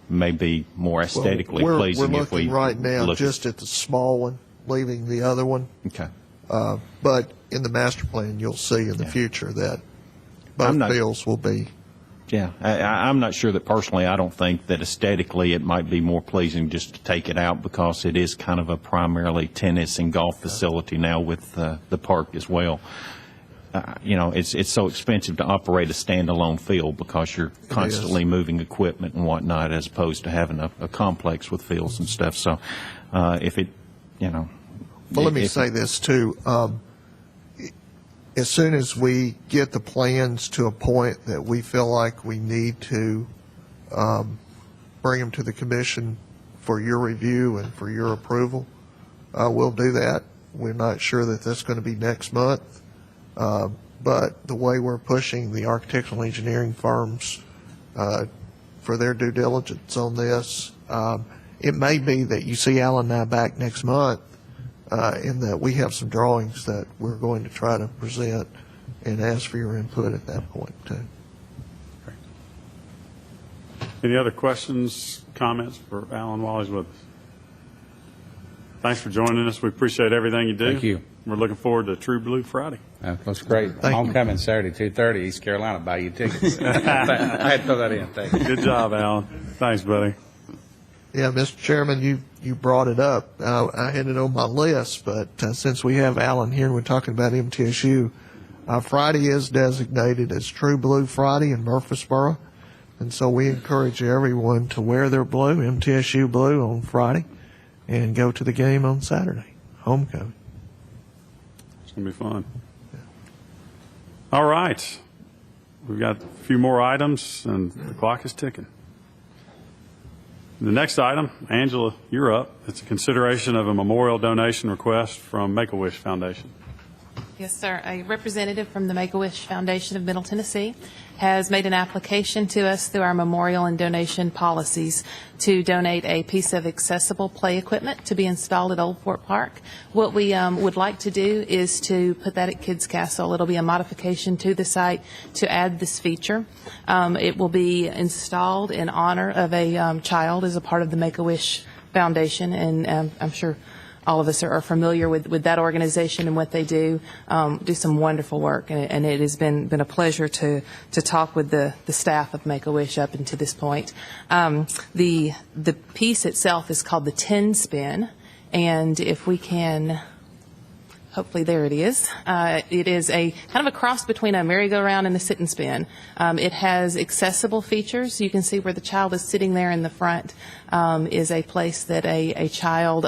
may be more aesthetically pleasing. We're if we looking right now look just at the small one, leaving the other one. Okay. But in the master plan, you'll see in the future that both fields will be. Yeah, I'm not sure that personally, I don't think that aesthetically it might be more pleasing just to take it out, because it is kind of a primarily tennis and golf facility now with the park as well. It's so expensive to operate a standalone field because you're constantly moving equipment and whatnot, as opposed to having a complex with fields and stuff. So if it, Well, let me say this too. As soon as we get the plans to a point that we feel like we need to bring them to the commission for your review and for your approval, we'll do that. We're not sure that that's going to be next month, but the way we're pushing the architectural engineering firms for their due diligence on this, it may be that you see Alan and I back next month, in that we have some drawings that we're going to try to present and ask for your input at that point, too. Any other questions, comments for Alan while he's with us? Thanks for joining us. We appreciate everything you do. Thank you. We're looking forward to True Blue Friday. That's great. Homecoming Saturday, 2:30, East Carolina. Buy you tickets. I had to throw that in. Thank you. Good job, Alan. Thanks, buddy. Yeah, Mr. Chairman, you brought it up. I had it on my list, but since we have Alan here and we're talking about MTSU, Friday is designated as True Blue Friday in Murfreesboro, and so we encourage everyone to wear their blue, MTSU blue, on Friday, and go to the game on Saturday, homecoming. It's going to be fun. All right. We've got a few more items, and the clock is ticking. The next item, Angela, you're up. It's a consideration of a memorial donation request from Make-A-Wish Foundation. Yes, sir. A representative from the Make-A-Wish Foundation of Middle Tennessee has made an application to us through our memorial and donation policies to donate a piece of accessible play equipment to be installed at Old Fort Park. What we would like to do is to put that at Kids Castle. It'll be a modification to the site to add this feature. It will be installed in honor of a child as a part of the Make-A-Wish Foundation, and I'm sure all of us are familiar with that organization and what they do some wonderful work, and it has been a pleasure to talk with the staff of Make-A-Wish up until this point. The piece itself is called the 10 Spin, and if we can, hopefully there it is. It is a kind of a cross between a merry-go-round and a sit and spin. It has accessible features. You can see where the child is sitting there in the front is a place that a child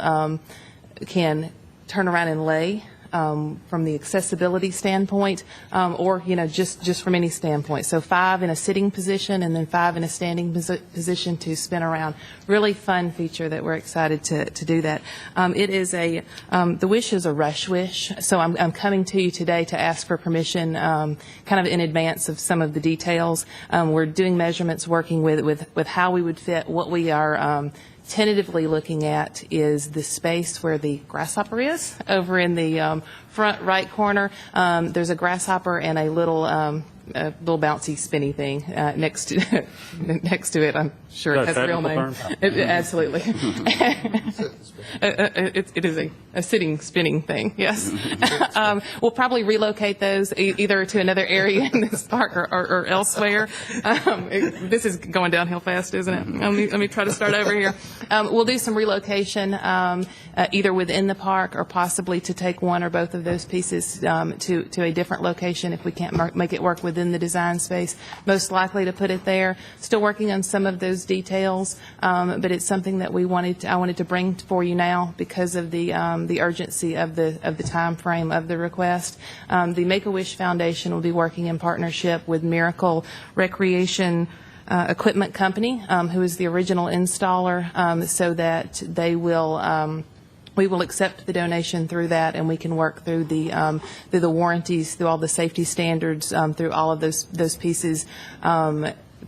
can turn around and lay from the accessibility standpoint, or just from any standpoint. So 5 in a sitting position and then 5 in a standing position to spin around. Really fun feature that we're excited to do that. It is the wish is a rush wish, so I'm coming to you today to ask for permission kind of in advance of some of the details. We're doing measurements, working with how we would fit. What we are tentatively looking at is the space where the grasshopper is over in the front right corner. There's a grasshopper and a little bouncy spinny thing next to it. I'm sure it has a real name. Absolutely. It is a sitting spinning thing. Yes. We'll probably relocate those either to another area in this park or elsewhere. This is going downhill fast, isn't it? Let me try to start over here. We'll do some relocation either within the park or possibly to take one or both of those pieces to a different location if we can't make it work within the design space. Most likely to put it there. Still working on some of those details, but it's something that I wanted to bring for you now because of the urgency of the time frame of the request. The Make-A-Wish Foundation will be working in partnership with Miracle Recreation Equipment Company, who is the original installer, so that they will. We will accept the donation through that, and we can work through the warranties, through all the safety standards, through all of those pieces,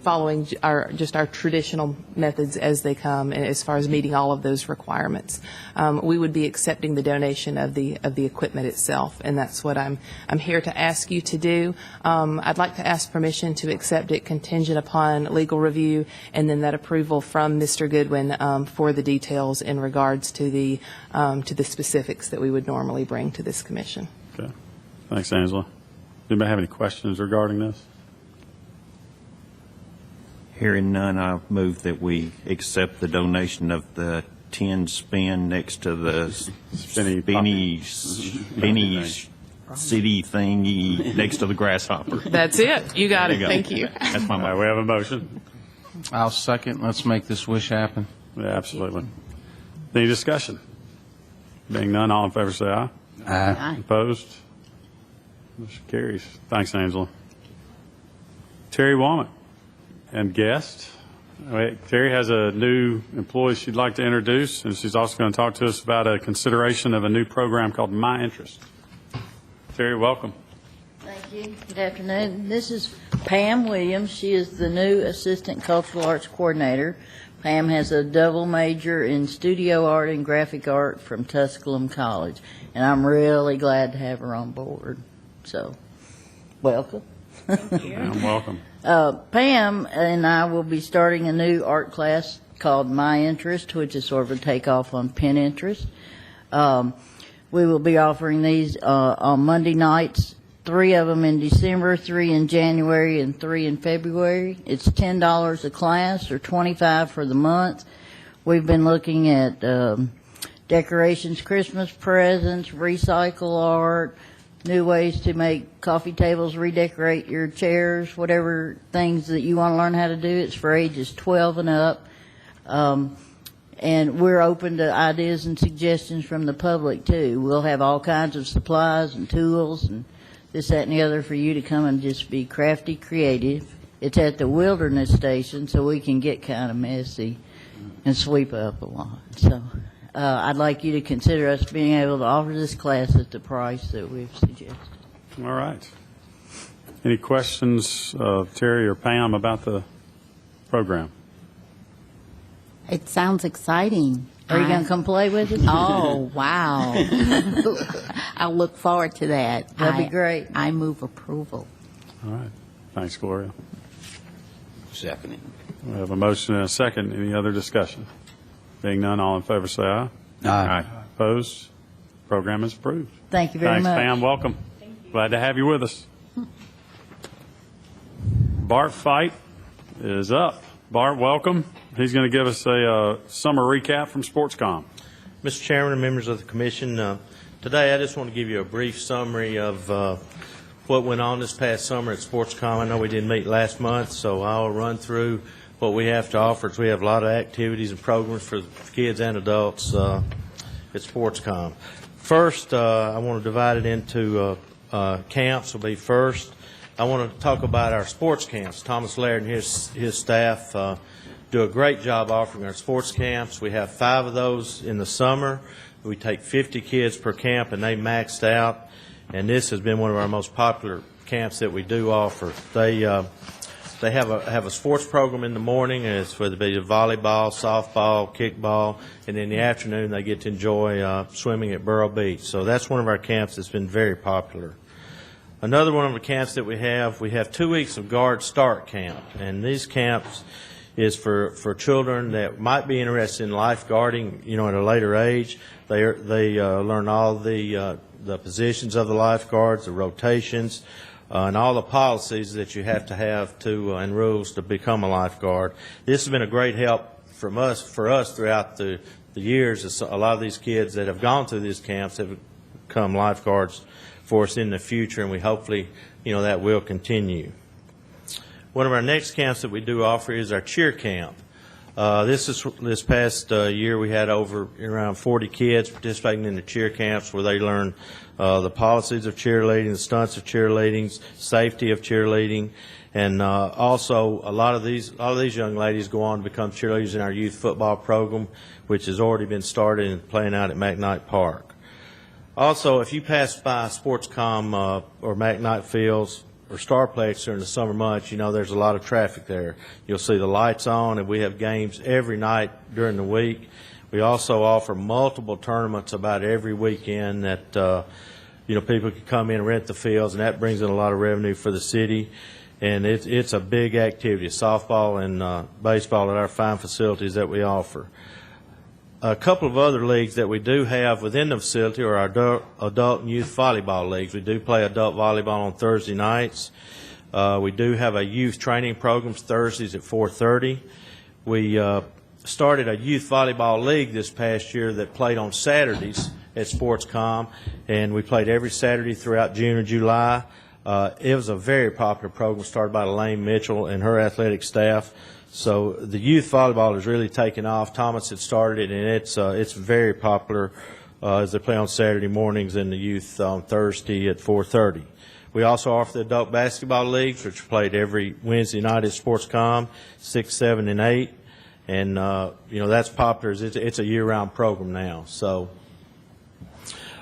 following our traditional methods as they come, as far as meeting all of those requirements. We would be accepting the donation of the equipment itself, and that's what I'm here to ask you to do. I'd like to ask permission to accept it contingent upon legal review, and then that approval from Mr. Goodwin for the details in regards to the specifics that we would normally bring to this commission. Okay. Thanks, Angela. Does anybody have any questions regarding this? Hearing none, I move that we accept the donation of the 10 spin next to the spinny city thingy next to the grasshopper. That's it. You got it. Thank you. That's my motion. We have a motion. I'll second. Let's make this wish happen. Yeah, absolutely. Any discussion? Being none, all in favor say aye. Aye. Opposed? Motion carries. Thanks, Angela. Terry Womack and guest. Terry has a new employee she'd like to introduce, and she's also going to talk to us about a consideration of a new program called My Interest. Terry, welcome. Thank you. Good afternoon. This is Pam Williams. She is the new Assistant Cultural Arts Coordinator. Pam has a double major in studio art and graphic art from Tusculum College, and I'm really glad to have her on board. So, welcome. Thank you. Welcome. Pam and I will be starting a new art class called My Interest, which is sort of a takeoff on Pinterest. We will be offering these on Monday nights, 3 of them in December, 3 in January, and 3 in February. It's $10 a class or $25 for the month. We've been looking at decorations, Christmas presents, recycle art, new ways to make coffee tables, redecorate your chairs, whatever things that you want to learn how to do. It's for ages 12 and up. And we're open to ideas and suggestions from the public, too. We'll have all kinds of supplies and tools and this, that, and the other for you to come and just be crafty, creative. It's at the Wilderness Station, so we can get kind of messy. and sweep up a lot. So I'd like you to consider us being able to offer this class at the price that we've suggested. All right. Any questions of Terry or Pam about the program? It sounds exciting. Are you going to come play with us? Oh, wow. I look forward to that. That'd be great. I move approval. All right. Thanks, Gloria. Second. We have a motion and a second. Any other discussion? Being none, all in favor say aye. Aye. Opposed? Program is approved. Thank you very Thanks, much. Pam. Welcome. Glad to have you with us. Bart Fight is up. Bart, welcome. He's going to give us a summer recap from SportsCom. Mr. Chairman and members of the commission, today I just want to give you a brief summary of what went on this past summer at SportsCom. I know we didn't meet last month, so I'll run through what we have to offer. We have a lot of activities and programs for kids and adults at SportsCom. First, I want to divide it into camps will be first. I want to talk about our sports camps. Thomas Laird and his staff do a great job offering our sports camps. We have 5 of those in the summer. We take 50 kids per camp, and they maxed out. And this has been one of our most popular camps that we do offer. They have a sports program in the morning, and it's whether it be volleyball, softball, kickball, and in the afternoon they get to enjoy swimming at Boro Beach. So that's one of our camps that's been very popular. Another one of the camps that we have 2 weeks of Guard Start Camp, and these camps is for children that might be interested in lifeguarding, at a later age. They learn all the positions of the lifeguards, the rotations, and all the policies that you have to and rules to become a lifeguard. This has been a great help for us throughout the years. A lot of these kids that have gone through these camps have become lifeguards for us in the future, and we hopefully, that will continue. One of our next camps that we do offer is our cheer camp. This past year we had around 40 kids participating in the cheer camps where they learn the policies of cheerleading, the stunts of cheerleading, safety of cheerleading, and also a lot of these young ladies go on to become cheerleaders in our youth football program, which has already been started and playing out at McKnight Park. Also, if you pass by SportsCom or McKnight Fields or Starplex during the summer months, there's a lot of traffic there. You'll see the lights on, and we have games every night during the week. We also offer multiple tournaments about every weekend that people can come in and rent the fields, and that brings in a lot of revenue for the city. And it's a big activity, softball and baseball at our fine facilities that we offer. A couple of other leagues that we do have within the facility are our adult and youth volleyball leagues. We do play adult volleyball on Thursday nights. We do have a youth training program Thursdays at 4:30. We started a youth volleyball league this past year that played on Saturdays at SportsCom, and we played every Saturday throughout June and July. It was a very popular program started by Elaine Mitchell and her athletic staff. So the youth volleyball has really taken off. Thomas had started it, and it's very popular as they play on Saturday mornings and the youth on Thursday at 4:30. We also offer the adult basketball leagues, which are played every Wednesday night at SportsCom, 6, 7, and 8. And, that's popular. It's a year-round program now. So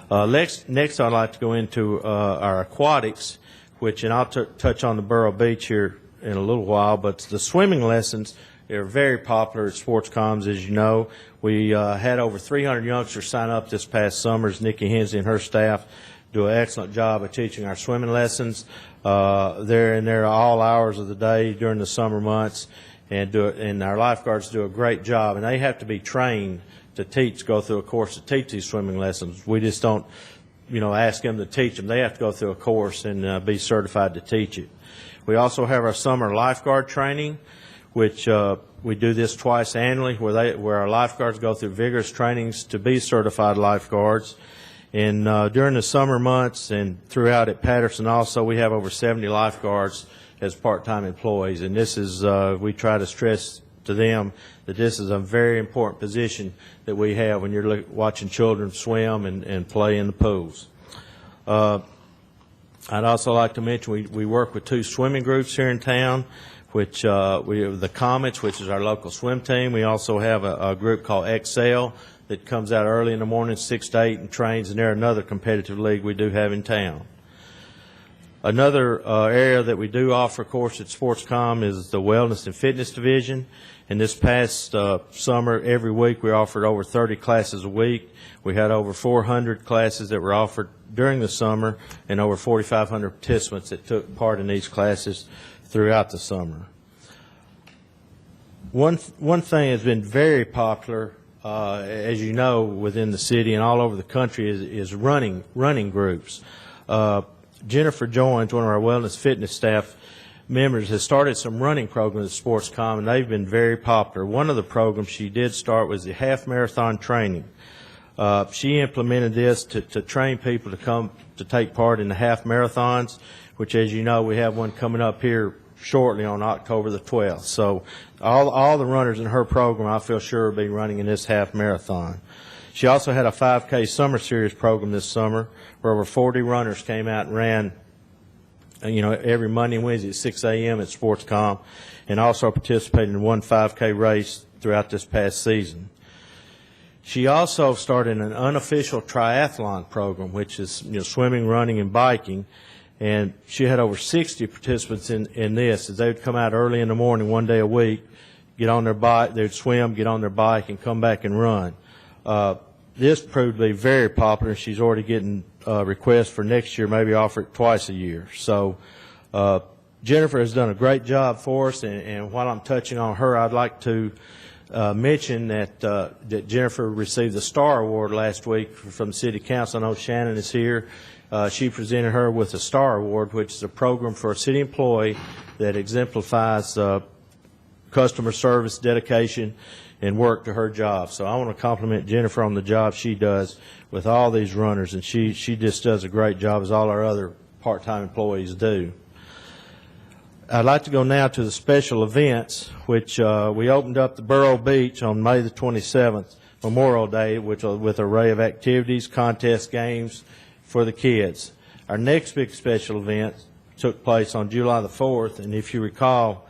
next I'd like to go into our aquatics, and I'll touch on the Boro Beach here in a little while, but the swimming lessons are very popular at SportsComs, as you know. We had over 300 youngsters sign up this past summer. Nikki Hensley and her staff do an excellent job of teaching our swimming lessons. They're in there all hours of the day during the summer months, and our lifeguards do a great job, and they have to be trained to go through a course to teach these swimming lessons. We just don't, ask them to teach them. They have to go through a course and be certified to teach it. We also have our summer lifeguard training, which we do this twice annually, where our lifeguards go through vigorous trainings to be certified lifeguards. And during the summer months and throughout at Patterson also, we have over 70 lifeguards as part-time employees. And this is, we try to stress to them that this is a very important position that we have when you're watching children swim and play in the pools. I'd also like to mention we work with 2 swimming groups here in town which we have the Comets, which is our local swim team. We also have a group called Excel that comes out early in the morning, 6 to 8, and trains, and they're another competitive league we do have in town. Another area that we do offer, of course, at Sportscom is the Wellness and Fitness Division. And this past summer, every week we offered over 30 classes a week. We had over 400 classes that were offered during the summer and over 4,500 participants that took part in these classes throughout the summer. One thing that's been very popular, as you know, within the city and all over the country is running groups. Jennifer Joins, one of our wellness fitness staff members, has started some running programs at Sportscom, and they've been very popular. One of the programs she did start was the half marathon training. She implemented this to train people to come to take part in the half marathons, which, as you know, we have one coming up here shortly on October the 12th. So all the runners in her program, I feel sure, will be running in this half marathon. She also had a 5K Summer Series program this summer where over 40 runners came out and ran, every Monday and Wednesday at 6 a.m. at Sportscom, and also participated in one 5K race throughout this past season. She also started an Unofficial Triathlon program, which is swimming, running, and biking, and she had over 60 participants in this, as they would come out early in the morning one day a week, get on their bike, they would swim, get on their bike, and come back and run. This proved to be very popular. She's already getting requests for next year, maybe offer it twice a year. So Jennifer has done a great job for us, and while I'm touching on her, I'd like to mention that Jennifer received the Star Award last week from the City Council. I know Shannon is here. She presented her with the Star Award, which is a program for a city employee that exemplifies customer service, dedication, and work to her job. So I want to compliment Jennifer on the job she does with all these runners, and she just does a great job, as all our other part-time employees do. I'd like to go now to the special events, which we opened up the Boro Beach on May the 27th, Memorial Day, with an array of activities, contests, games for the kids. Our next big special event took place on July the 4th, and if you recall,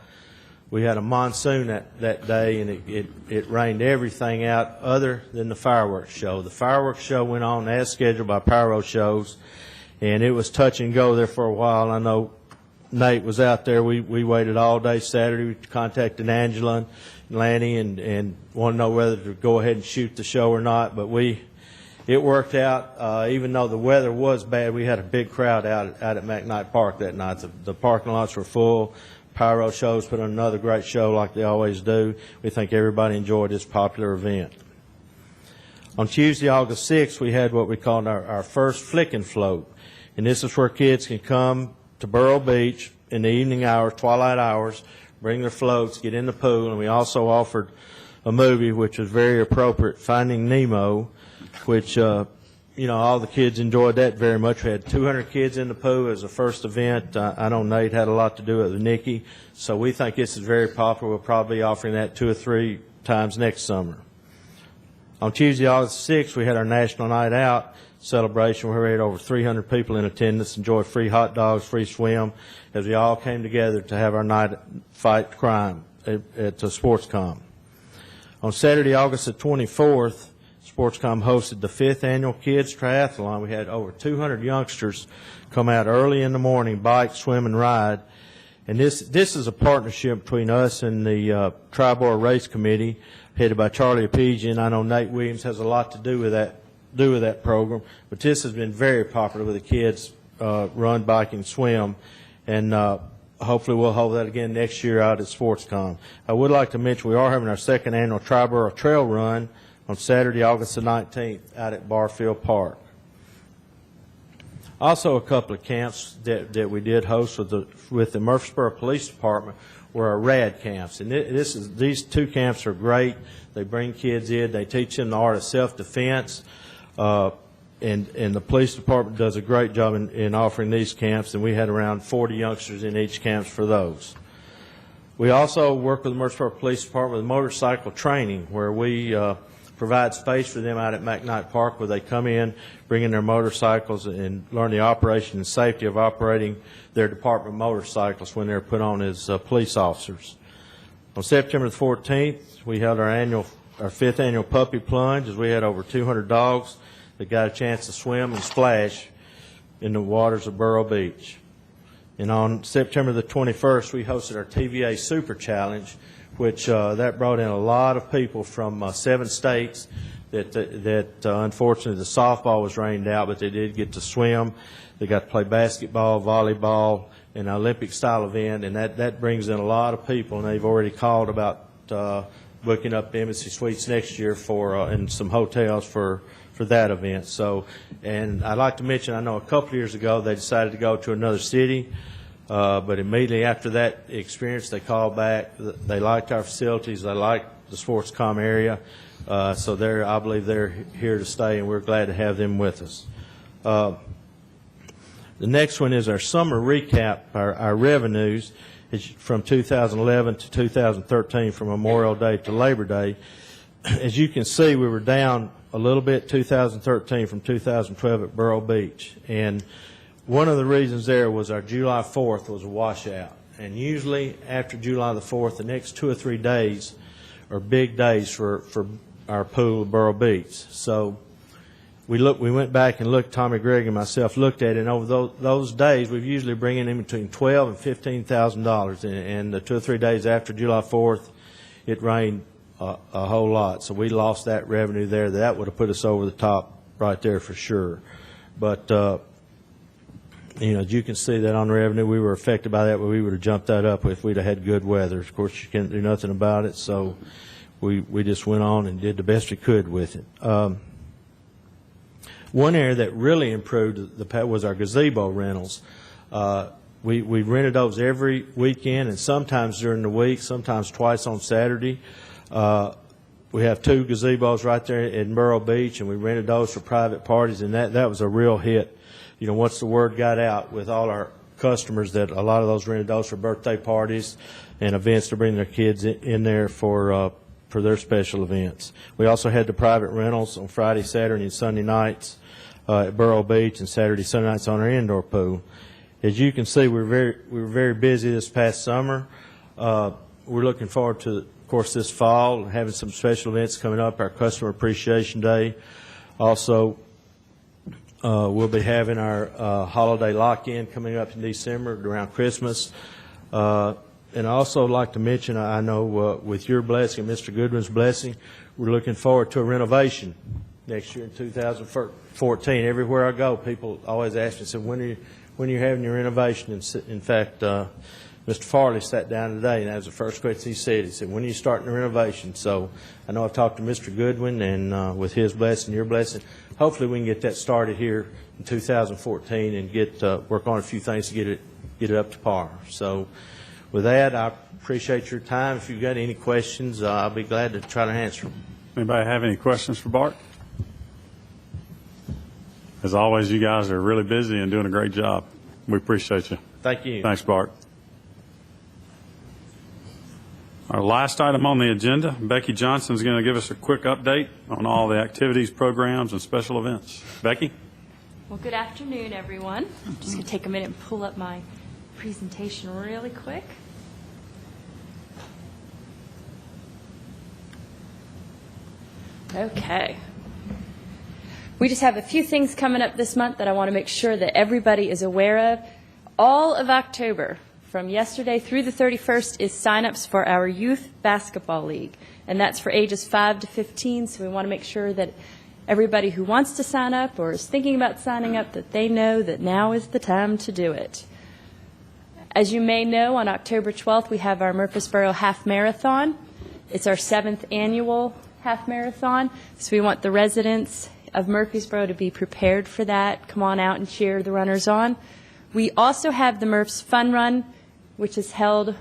we had a monsoon that day, and it rained everything out other than the fireworks show. The fireworks show went on as scheduled by Pyro Shows, and it was touch and go there for a while. I know Nate was out there. We waited all day Saturday. We contacted Angela and Lanny and wanted to know whether to go ahead and shoot the show or not, but it worked out. Even though the weather was bad, we had a big crowd out at McKnight Park that night. The parking lots were full. Pyro Shows put on another great show like they always do. We think everybody enjoyed this popular event. On Tuesday, August 6th, we had what we called our first Flick and Float. And this is where kids can come to Boro Beach in the evening hours, twilight hours, bring their floats, get in the pool. And we also offered a movie which was very appropriate, Finding Nemo, which all the kids enjoyed that very much. We had 200 kids in the pool as a first event. I know Nate had a lot to do with Nikki, so we think this is very popular. We'll probably be offering that 2 or 3 times next summer. On Tuesday, August 6th, we had our National Night Out celebration where we had over 300 people in attendance, enjoyed free hot dogs, free swim, as we all came together to have our night fight crime at Sportscom. On Saturday, August the 24th, Sportscom hosted the 5th annual Kids Triathlon. We had over 200 youngsters come out early in the morning, bike, swim, and ride. And this is a partnership between us and the Tri-Boro Race Committee, headed by Charlie Apigian. I know Nate Williams has a lot to do with that program, but this has been very popular with the kids run, bike, and swim. And hopefully we'll hold that again next year out at Sportscom. I would like to mention we are having our 2nd annual Tri-Boro Trail Run on Saturday, August the 19th, out at Barfield Park. Also, a couple of camps that we did host with the Murfreesboro Police Department were our RAD camps. And these 2 camps are great. They bring kids in. They teach them the art of self-defense. And the police department does a great job in offering these camps. And we had around 40 youngsters in each camp for those. We also work with the Murfreesboro Police Department with motorcycle training, where we provide space for them out at McKnight Park where they come in, bring in their motorcycles, and learn the operation and safety of operating their department motorcycles when they're put on as police officers. On September the 14th, we held our fifth annual puppy plunge, as we had over 200 dogs that got a chance to swim and splash in the waters of Boro Beach. And on September the 21st, we hosted our TVA Super Challenge, which that brought in a lot of people from 7 states that unfortunately the softball was rained out, but they did get to swim. They got to play basketball, volleyball, an Olympic-style event, and that brings in a lot of people, and they've already called about booking up Embassy Suites next year and some hotels for that event. So, and I'd like to mention, I know a couple of years ago they decided to go to another city, but immediately after that experience they called back. They liked our facilities, they liked the sports comm area, so I believe they're here to stay, and we're glad to have them with us. The next one is our summer recap, our revenues from 2011 to 2013 from Memorial Day to Labor Day. As you can see, we were down a little bit 2013 from 2012 at Boro Beach. And one of the reasons there was our July 4th was a washout. And usually after July the 4th, the next 2 or 3 days are big days for our pool at Boro Beach. So we went back and looked, Tommy Gregg and myself looked at it, and over those days we've usually bringing in between $12,000 and $15,000. And the 2 or 3 days after July 4th, it rained a whole lot. So we lost that revenue there. That would have put us over the top right there for sure. But, as you can see that on the revenue, we were affected by that, but we would have jumped that up if we'd have had good weather. Of course, you can't do nothing about it, so we just went on and did the best we could with it. One area that really improved was our gazebo rentals. We rented those every weekend and sometimes during the week, sometimes twice on Saturday. We have 2 gazebos right there in Boro Beach, and we rented those for private parties, and that was a real hit. Once the word got out with all our customers that a lot of those rented those for birthday parties and events to bring their kids in there for their special events. We also had the private rentals on Friday, Saturday, and Sunday nights at Boro Beach, and Saturday, Sunday nights on our indoor pool. As you can see, we were very busy this past summer. We're looking forward to, of course, this fall, having some special events coming up, our Customer Appreciation Day. Also, we'll be having our holiday lock-in coming up in December around Christmas. And I also like to mention, I know with your blessing, Mr. Goodwin's blessing, we're looking forward to a renovation next year in 2014. Everywhere I go, people always ask me, when are you having your renovation? In fact, Mr. Farley sat down today, and that was the first question he said. He said, when are you starting the renovation? So I know I've talked to Mr. Goodwin, and with his blessing, your blessing, hopefully we can get that started here in 2014 and work on a few things to get it up to par. So with that, I appreciate your time. If you've got any questions, I'll be glad to try to answer them. Anybody have any questions for Bart? As always, you guys are really busy and doing a great job. We appreciate you. Thank you. Thanks, Bart. Our last item on the agenda, Becky Johnson is going to give us a quick update on all the activities, programs, and special events. Becky? Well, good afternoon, everyone. I'm just going to take a minute and pull up my presentation really quick. Okay. We just have a few things coming up this month that I want to make sure that everybody is aware of. All of October, from yesterday through the 31st, is sign-ups for our Youth Basketball League, and that's for ages 5 to 15, so we want to make sure that everybody who wants to sign up or is thinking about signing up, that they know that now is the time to do it. As you may know, on October 12th, we have our Murfreesboro Half Marathon. It's our 7th annual half marathon, so we want the residents of Murfreesboro to be prepared for that. Come on out and cheer the runners on. We also have the Murph's Fun Run, which is held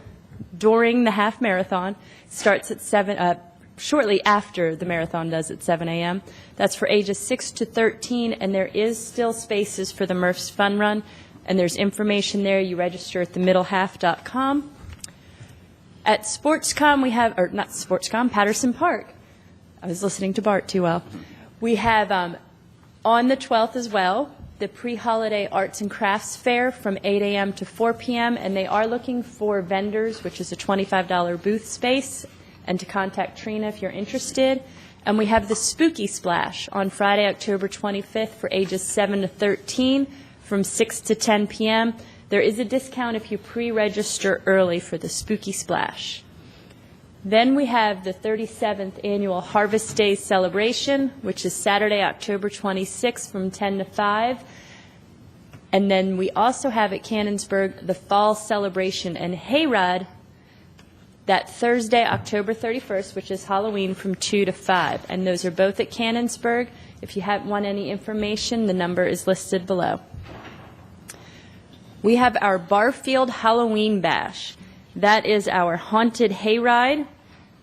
during the half marathon. It starts at shortly after the marathon does at 7 a.m. That's for ages 6 to 13, and there is still spaces for the Murph's Fun Run, and there's information there. You register at themiddlehalf.com. At SportsCom, we have, or not SportsCom, Patterson Park. I was listening to Bart too well. We have on the 12th as well, the pre-holiday arts and crafts fair from 8 a.m. to 4 p.m., and they are looking for vendors, which is a $25 booth space, and to contact Trina if you're interested. And we have the Spooky Splash on Friday, October 25th for ages 7 to 13 from 6 to 10 p.m. There is a discount if you pre-register early for the Spooky Splash. Then we have the 37th Annual Harvest Days Celebration, which is Saturday, October 26th from 10 to 5. And then we also have at Cannonsburg the Fall Celebration and Hayride that Thursday, October 31st, which is Halloween, from 2 to 5. And those are both at Cannonsburg. If you want any information, the number is listed below. We have our Barfield Halloween Bash. That is our haunted hayride,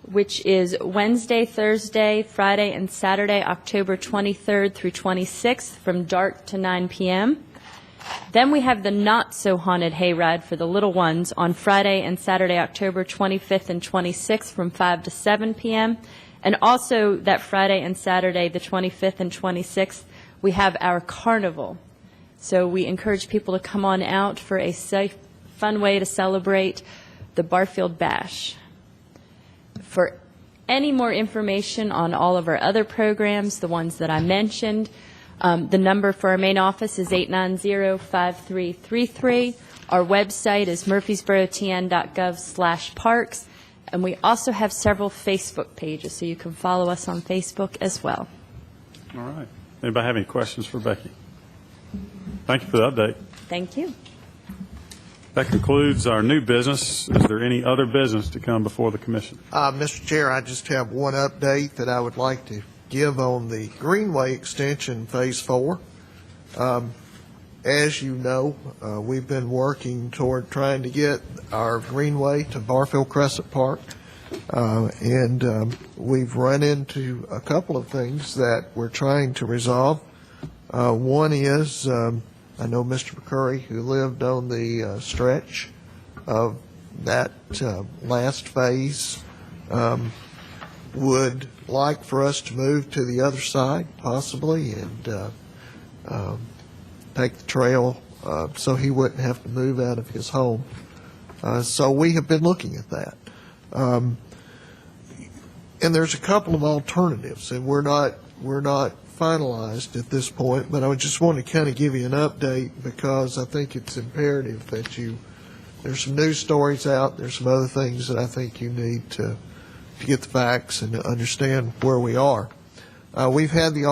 which is Wednesday, Thursday, Friday, and Saturday, October 23rd through 26th from dark to 9 p.m. Then we have the not-so-haunted hayride for the little ones on Friday and Saturday, October 25th and 26th from 5 to 7 p.m. And also that Friday and Saturday, the 25th and 26th, we have our carnival. So we encourage people to come on out for a safe, fun way to celebrate the Barfield Bash. For any more information on all of our other programs, the ones that I mentioned, the number for our main office is 890-5333. Our website is murfreesborotn.gov/parks. And we also have several Facebook pages, so you can follow us on Facebook as well. All right. Anybody have any questions for Becky? Thank you for the update. Thank you. That concludes our new business. Is there any other business to come before the commission? Mr. Chair, I just have one update that I would like to give on the Greenway Extension Phase 4. As you know, we've been working toward trying to get our Greenway to Barfield Crescent Park, and we've run into a couple of things that we're trying to resolve. One is, I know Mr. McCurry, who lived on the stretch of that last phase, would like for us to move to the other side, possibly, and take the trail so he wouldn't have to move out of his home. So we have been looking at that. And there's a couple of alternatives, and we're not finalized at this point, but I would just want to kind of give you an update because I think it's imperative that there's some news stories out, there's some other things that I think you need to get the facts and to understand where we are. We've had the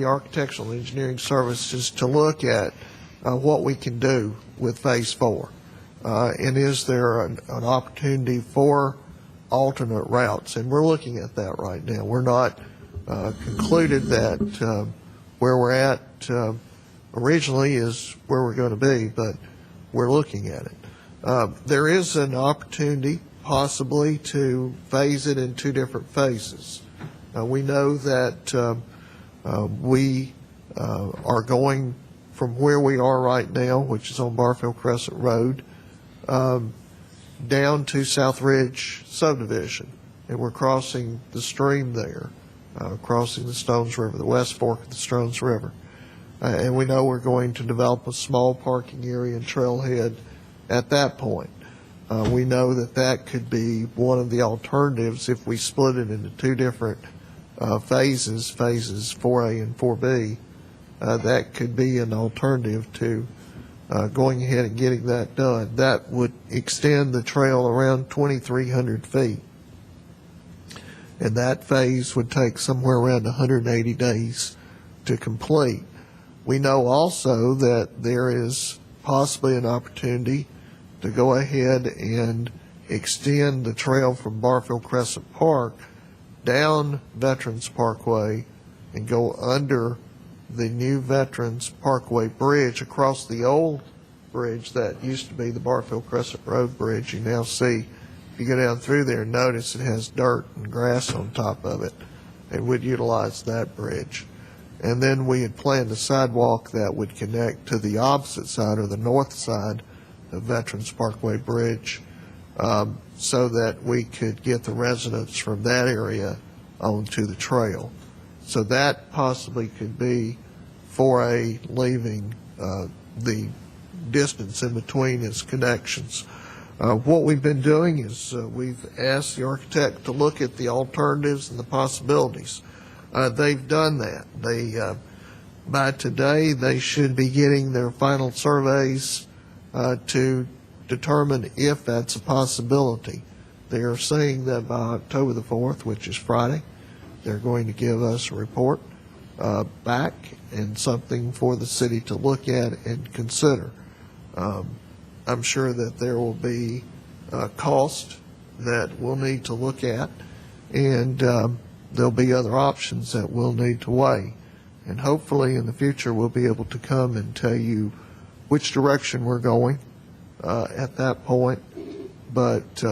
Architectural and Engineering Services to look at what we can do with Phase 4. And is there an opportunity for alternate routes? And we're looking at that right now. We're not concluded that where we're at originally is where we're going to be, but we're looking at it. There is an opportunity possibly to phase it in two different phases. We know that we are going from where we are right now, which is on Barfield Crescent Road, down to South Ridge subdivision, and we're crossing the stream there, crossing the Stones River, the West Fork of the Stones River. And we know we're going to develop a small parking area and trailhead at that point. We know that could be one of the alternatives if we split it into two different phases 4A and 4B. That could be an alternative to going ahead and getting that done. That would extend the trail around 2,300 feet. And that phase would take somewhere around 180 days to complete. We know also that there is possibly an opportunity to go ahead and extend the trail from Barfield Crescent Park down Veterans Parkway and go under the new Veterans Parkway Bridge across the old bridge that used to be the Barfield Crescent Road Bridge. You now see, if you go down through there, notice it has dirt and grass on top of it, and we'd utilize that bridge. And then we had planned a sidewalk that would connect to the opposite side, or the north side, of Veterans Parkway Bridge, so that we could get the residents from that area onto the trail. So that possibly could be 4A leaving the distance in between its connections. What we've been doing is we've asked the architect to look at the alternatives and the possibilities. They've done that. By today, they should be getting their final surveys to determine if that's a possibility. They are saying that by October the 4th, which is Friday, they're going to give us a report back and something for the city to look at and consider. I'm sure that there will be cost that we'll need to look at, and there'll be other options that we'll need to weigh. And hopefully in the future we'll be able to come and tell you which direction we're going at that point. But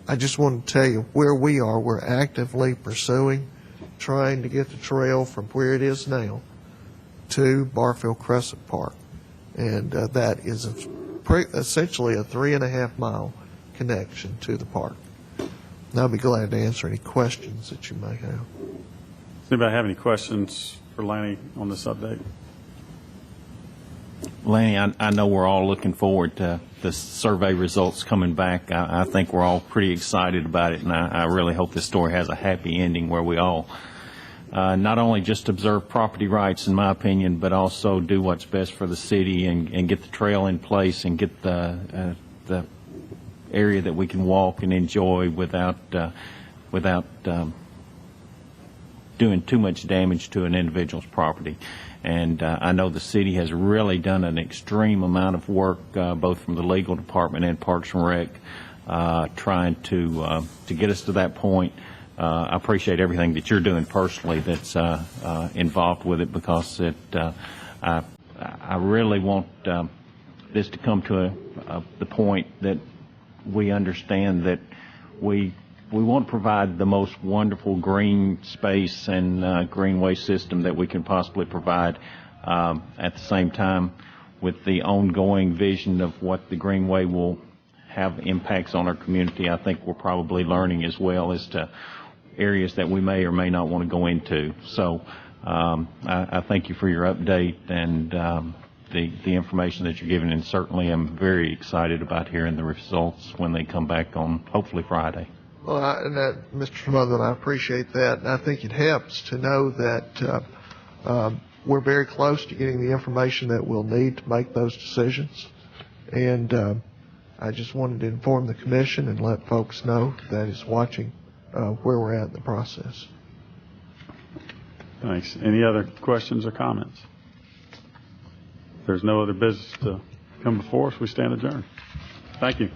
I just want to tell you where we are. We're actively pursuing, trying to get the trail from where it is now to Barfield Crescent Park. And that is essentially a 3.5-mile connection to the park. And I'll be glad to answer any questions that you may have. Does anybody have any questions for Lanny on this update? Lanny, I know we're all looking forward to the survey results coming back. I think we're all pretty excited about it, and I really hope this story has a happy ending where we all not only just observe property rights, in my opinion, but also do what's best for the city and get the trail in place and get the area that we can walk and enjoy without doing too much damage to an individual's property. And I know the city has really done an extreme amount of work, both from the legal department and Parks and Rec, trying to get us to that point. I appreciate everything that you're doing personally that's involved with it, because I really want this to come to the point that we understand that we want to provide the most wonderful green space and greenway system that we can possibly provide. At the same time, with the ongoing vision of what the greenway will have impacts on our community, I think we're probably learning as well as to areas that we may or may not want to go into. So I thank you for your update and the information that you're giving, and certainly I'm very excited about hearing the results when they come back on hopefully Friday. Well, Mr. Smotherman, I appreciate that, and I think it helps to know that we're very close to getting the information that we'll need to make those decisions. And I just wanted to inform the commission and let folks know that is watching where we're at in the process. Thanks. Any other questions or comments? If there's no other business to come before us, we stand adjourned. Thank you.